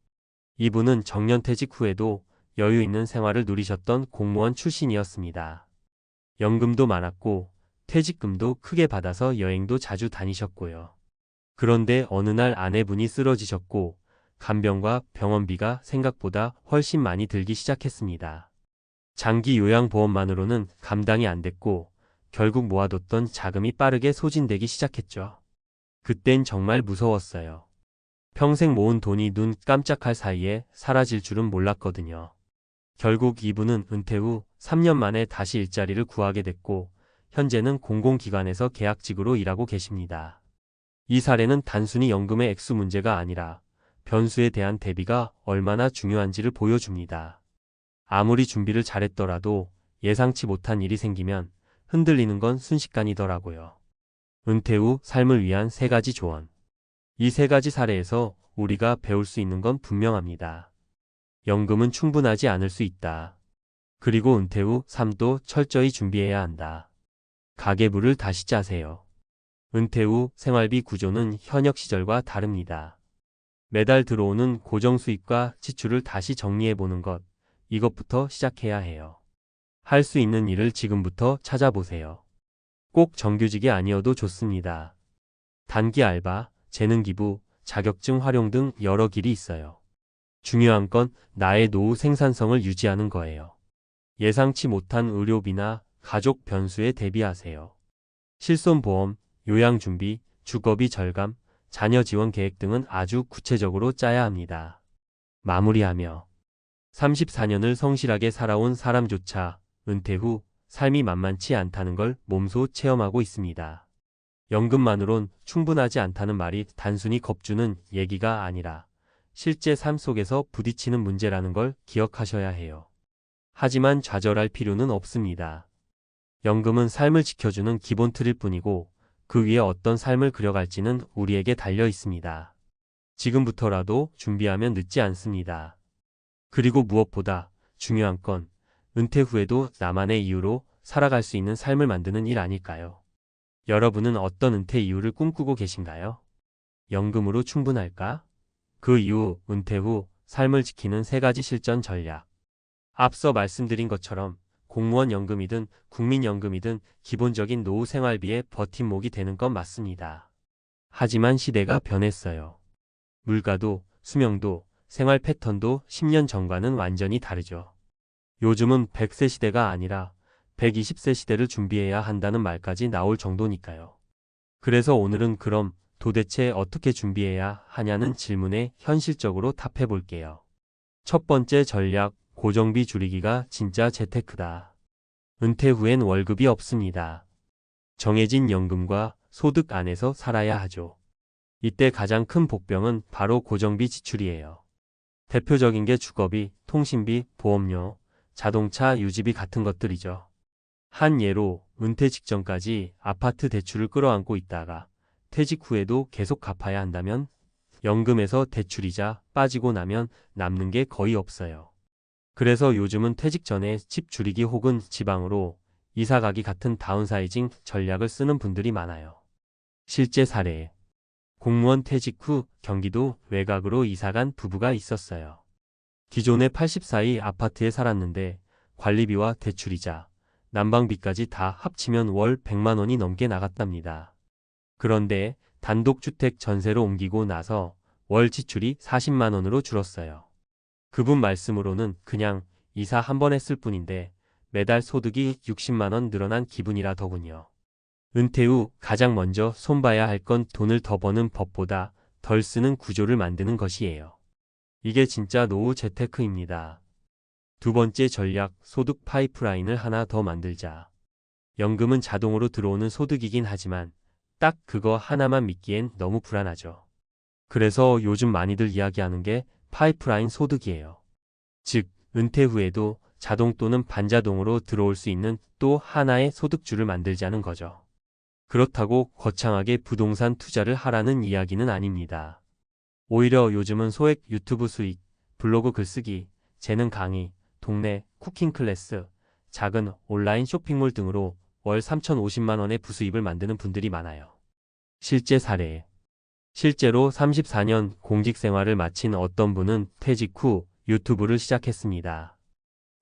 이분은 정년퇴직 후에도 여유 있는 생활을 누리셨던 공무원 출신이었습니다. 연금도 많았고 퇴직금도 크게 받아서 여행도 자주 다니셨고요. 그런데 어느 날 아내분이 쓰러지셨고 간병과 병원비가 생각보다 훨씬 많이 들기 시작했습니다. 장기 요양보험만으로는 감당이 안 됐고 결국 모아뒀던 자금이 빠르게 소진되기 시작했죠. 그땐 정말 무서웠어요. 평생 모은 돈이 눈 깜짝할 사이에 사라질 줄은 몰랐거든요. 결국 이분은 은퇴 후 3년 만에 다시 일자리를 구하게 됐고 현재는 공공기관에서 계약직으로 일하고 계십니다. 이 사례는 단순히 연금의 액수 문제가 아니라 변수에 대한 대비가 얼마나 중요한지를 보여줍니다. 아무리 준비를 잘했더라도 예상치 못한 일이 생기면 흔들리는 건 순식간이더라고요. 은퇴 후 삶을 위한 3가지 조언. 이 3가지 사례에서 우리가 배울 수 있는 건 분명합니다. 연금은 충분하지 않을 수 있다. 그리고 은퇴 후 삶도 철저히 준비해야 한다. 가계부를 다시 짜세요. 은퇴 후 생활비 구조는 현역 시절과 다릅니다. 매달 들어오는 고정 수입과 지출을 다시 정리해보는 것, 이것부터 시작해야 해요. 할 수 있는 일을 지금부터 찾아보세요. 꼭 정규직이 아니어도 좋습니다. 단기 알바, 재능 기부, 자격증 활용 등 여러 길이 있어요. 중요한 건 나의 노후 생산성을 유지하는 거예요. 예상치 못한 의료비나 가족 변수에 대비하세요. 실손보험, 요양준비, 주거비 절감, 자녀 지원 계획 등은 아주 구체적으로 짜야 합니다. 마무리하며 34년을 성실하게 살아온 사람조차 은퇴 후 삶이 만만치 않다는 걸 몸소 체험하고 있습니다. 연금만으론 충분하지 않다는 말이 단순히 겁주는 얘기가 아니라 실제 삶 속에서 부딪히는 문제라는 걸 기억하셔야 해요. 하지만 좌절할 필요는 없습니다. 연금은 삶을 지켜주는 기본 틀일 뿐이고 그 위에 어떤 삶을 그려갈지는 우리에게 달려 있습니다. 지금부터라도 준비하면 늦지 않습니다. 그리고 무엇보다 중요한 건 은퇴 후에도 나만의 이유로 살아갈 수 있는 삶을 만드는 일 아닐까요? 여러분은 어떤 은퇴 이유를 꿈꾸고 계신가요? 연금으로 충분할까? 그 이후 은퇴 후 삶을 지키는 3가지 실전 전략. 앞서 말씀드린 것처럼 공무원 연금이든 국민연금이든 기본적인 노후 생활비의 버팀목이 되는 건 맞습니다. 하지만 시대가 변했어요. 물가도, 수명도, 생활 패턴도 10년 전과는 완전히 다르죠. 요즘은 100세 시대가 아니라 120세 시대를 준비해야 한다는 말까지 나올 정도니까요. 그래서 오늘은 그럼 도대체 어떻게 준비해야 하냐는 질문에 현실적으로 답해 볼게요. 첫 번째 전략, 고정비 줄이기가 진짜 재테크다. 은퇴 후엔 월급이 없습니다. 정해진 연금과 소득 안에서 살아야 하죠. 이때 가장 큰 복병은 바로 고정비 지출이에요. 대표적인 게 주거비, 통신비, 보험료, 자동차 유지비 같은 것들이죠. 한 예로 은퇴 직전까지 아파트 대출을 끌어안고 있다가 퇴직 후에도 계속 갚아야 한다면 연금에서 대출이자 빠지고 나면 남는 게 거의 없어요. 그래서 요즘은 퇴직 전에 집 줄이기 혹은 지방으로 이사 가기 같은 다운사이징 전략을 쓰는 분들이 많아요. 실제 사례. 공무원 퇴직 후 경기도 외곽으로 이사간 부부가 있었어요. 기존의 84이 아파트에 살았는데 관리비와 대출이자 난방비까지 다 합치면 월 100만 원이 넘게 나갔답니다. 그런데 단독주택 전세로 옮기고 나서 월 지출이 40만 원으로 줄었어요. 그분 말씀으로는 그냥 이사 한 번 했을 뿐인데 매달 소득이 60만 원 늘어난 기분이라더군요. 은퇴 후 가장 먼저 손봐야 할 건 돈을 더 버는 법보다 덜 쓰는 구조를 만드는 것이에요. 이게 진짜 노후 재테크입니다. 두 번째 전략, 소득 파이프라인을 하나 더 만들자. 연금은 자동으로 들어오는 소득이긴 하지만 딱 그거 하나만 믿기엔 너무 불안하죠. 그래서 요즘 많이들 이야기하는 게 파이프라인 소득이에요. 즉, 은퇴 후에도 자동 또는 반자동으로 들어올 수 있는 또 하나의 소득줄을 만들자는 거죠. 그렇다고 거창하게 부동산 투자를 하라는 이야기는 아닙니다. 오히려 요즘은 소액 유튜브 수익, 블로그 글쓰기, 재능 강의, 동네 쿠킹 클래스, 작은 온라인 쇼핑몰 등으로 월 3,050만 원의 부수입을 만드는 분들이 많아요. 실제 사례. 실제로 34년 공직 생활을 마친 어떤 분은 퇴직 후 유튜브를 시작했습니다.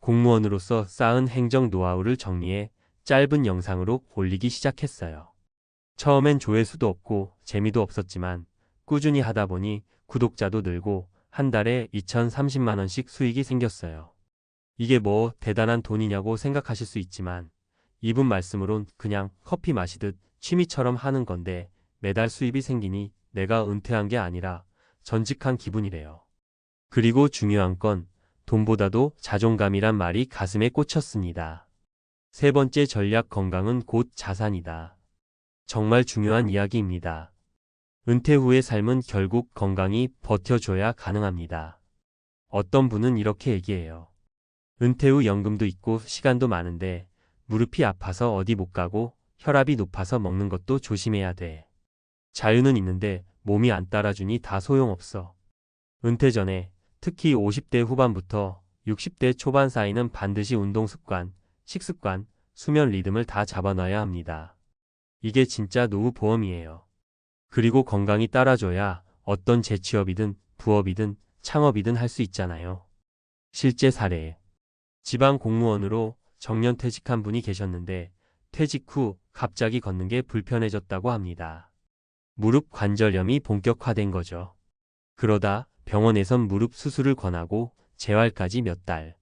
공무원으로서 쌓은 행정 노하우를 정리해 짧은 영상으로 올리기 시작했어요. 처음엔 조회수도 없고 재미도 없었지만 꾸준히 하다 보니 구독자도 늘고 한 달에 2,030만 원씩 수익이 생겼어요. 이게 뭐 대단한 돈이냐고 생각하실 수 있지만 이분 말씀으론 그냥 커피 마시듯 취미처럼 하는 건데 매달 수입이 생기니 내가 은퇴한 게 아니라 전직한 기분이래요. 그리고 중요한 건 돈보다도 자존감이란 말이 가슴에 꽂혔습니다. 세 번째 전략, 건강은 곧 자산이다. 정말 중요한 이야기입니다. 은퇴 후의 삶은 결국 건강이 버텨줘야 가능합니다. 어떤 분은 이렇게 얘기해요. 은퇴 후 연금도 있고 시간도 많은데 무릎이 아파서 어디 못 가고 혈압이 높아서 먹는 것도 조심해야 돼. 자유는 있는데 몸이 안 따라주니 다 소용없어. 은퇴 전에 특히 50대 후반부터 60대 초반 사이는 반드시 운동 습관, 식습관, 수면 리듬을 다 잡아놔야 합니다. 이게 진짜 노후 보험이에요. 그리고 건강이 따라줘야 어떤 재취업이든 부업이든 창업이든 할 수 있잖아요. 실제 사례. 지방 공무원으로 정년 퇴직한 분이 계셨는데 퇴직 후 갑자기 걷는 게 불편해졌다고 합니다. 무릎 관절염이 본격화된 거죠. 그러다 병원에선 무릎 수술을 권하고 재활까지 몇 달.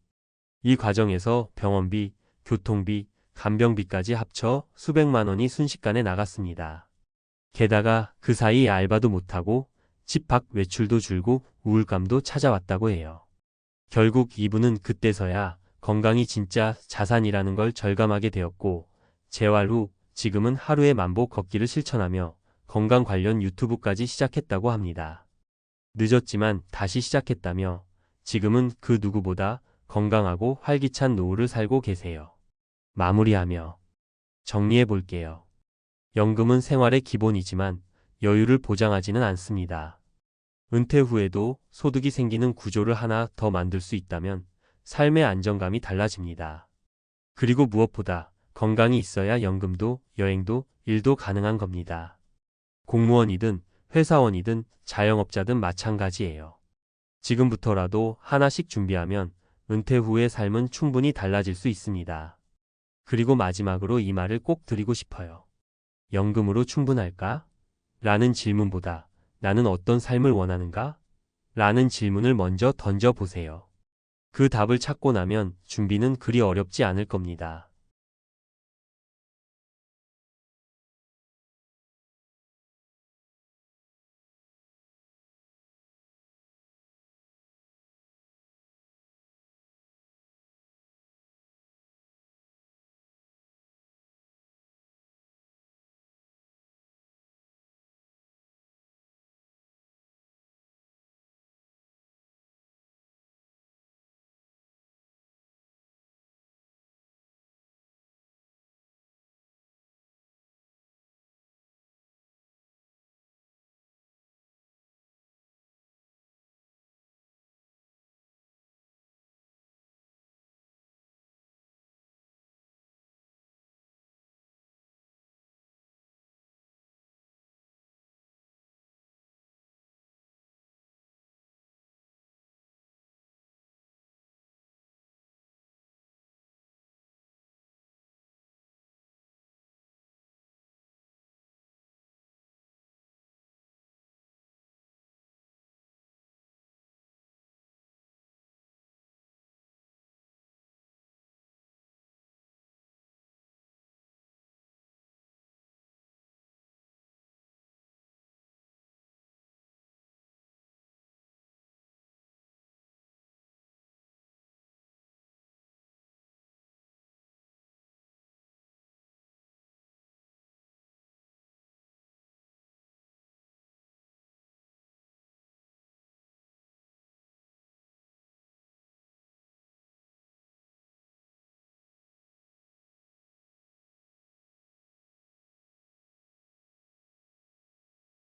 이 과정에서 병원비, 교통비, 간병비까지 합쳐 수백만 원이 순식간에 나갔습니다. 게다가 그 사이 알바도 못하고 집 밖 외출도 줄고 우울감도 찾아왔다고 해요. 결국 이분은 그때서야 건강이 진짜 자산이라는 걸 절감하게 되었고 재활 후 지금은 하루에 만보 걷기를 실천하며 건강 관련 유튜브까지 시작했다고 합니다. 늦었지만 다시 시작했다며 지금은 그 누구보다 건강하고 활기찬 노후를 살고 계세요. 마무리하며 정리해 볼게요. 연금은 생활의 기본이지만 여유를 보장하지는 않습니다. 은퇴 후에도 소득이 생기는 구조를 하나 더 만들 수 있다면 삶의 안정감이 달라집니다. 그리고 무엇보다 건강이 있어야 연금도 여행도 일도 가능한 겁니다. 공무원이든 회사원이든 자영업자든 마찬가지예요. 지금부터라도 하나씩 준비하면 은퇴 후의 삶은 충분히 달라질 수 있습니다. 그리고 마지막으로 이 말을 꼭 드리고 싶어요. 연금으로 충분할까? 라는 질문보다 나는 어떤 삶을 원하는가? 라는 질문을 먼저 던져보세요. 그 답을 찾고 나면 준비는 그리 어렵지 않을 겁니다.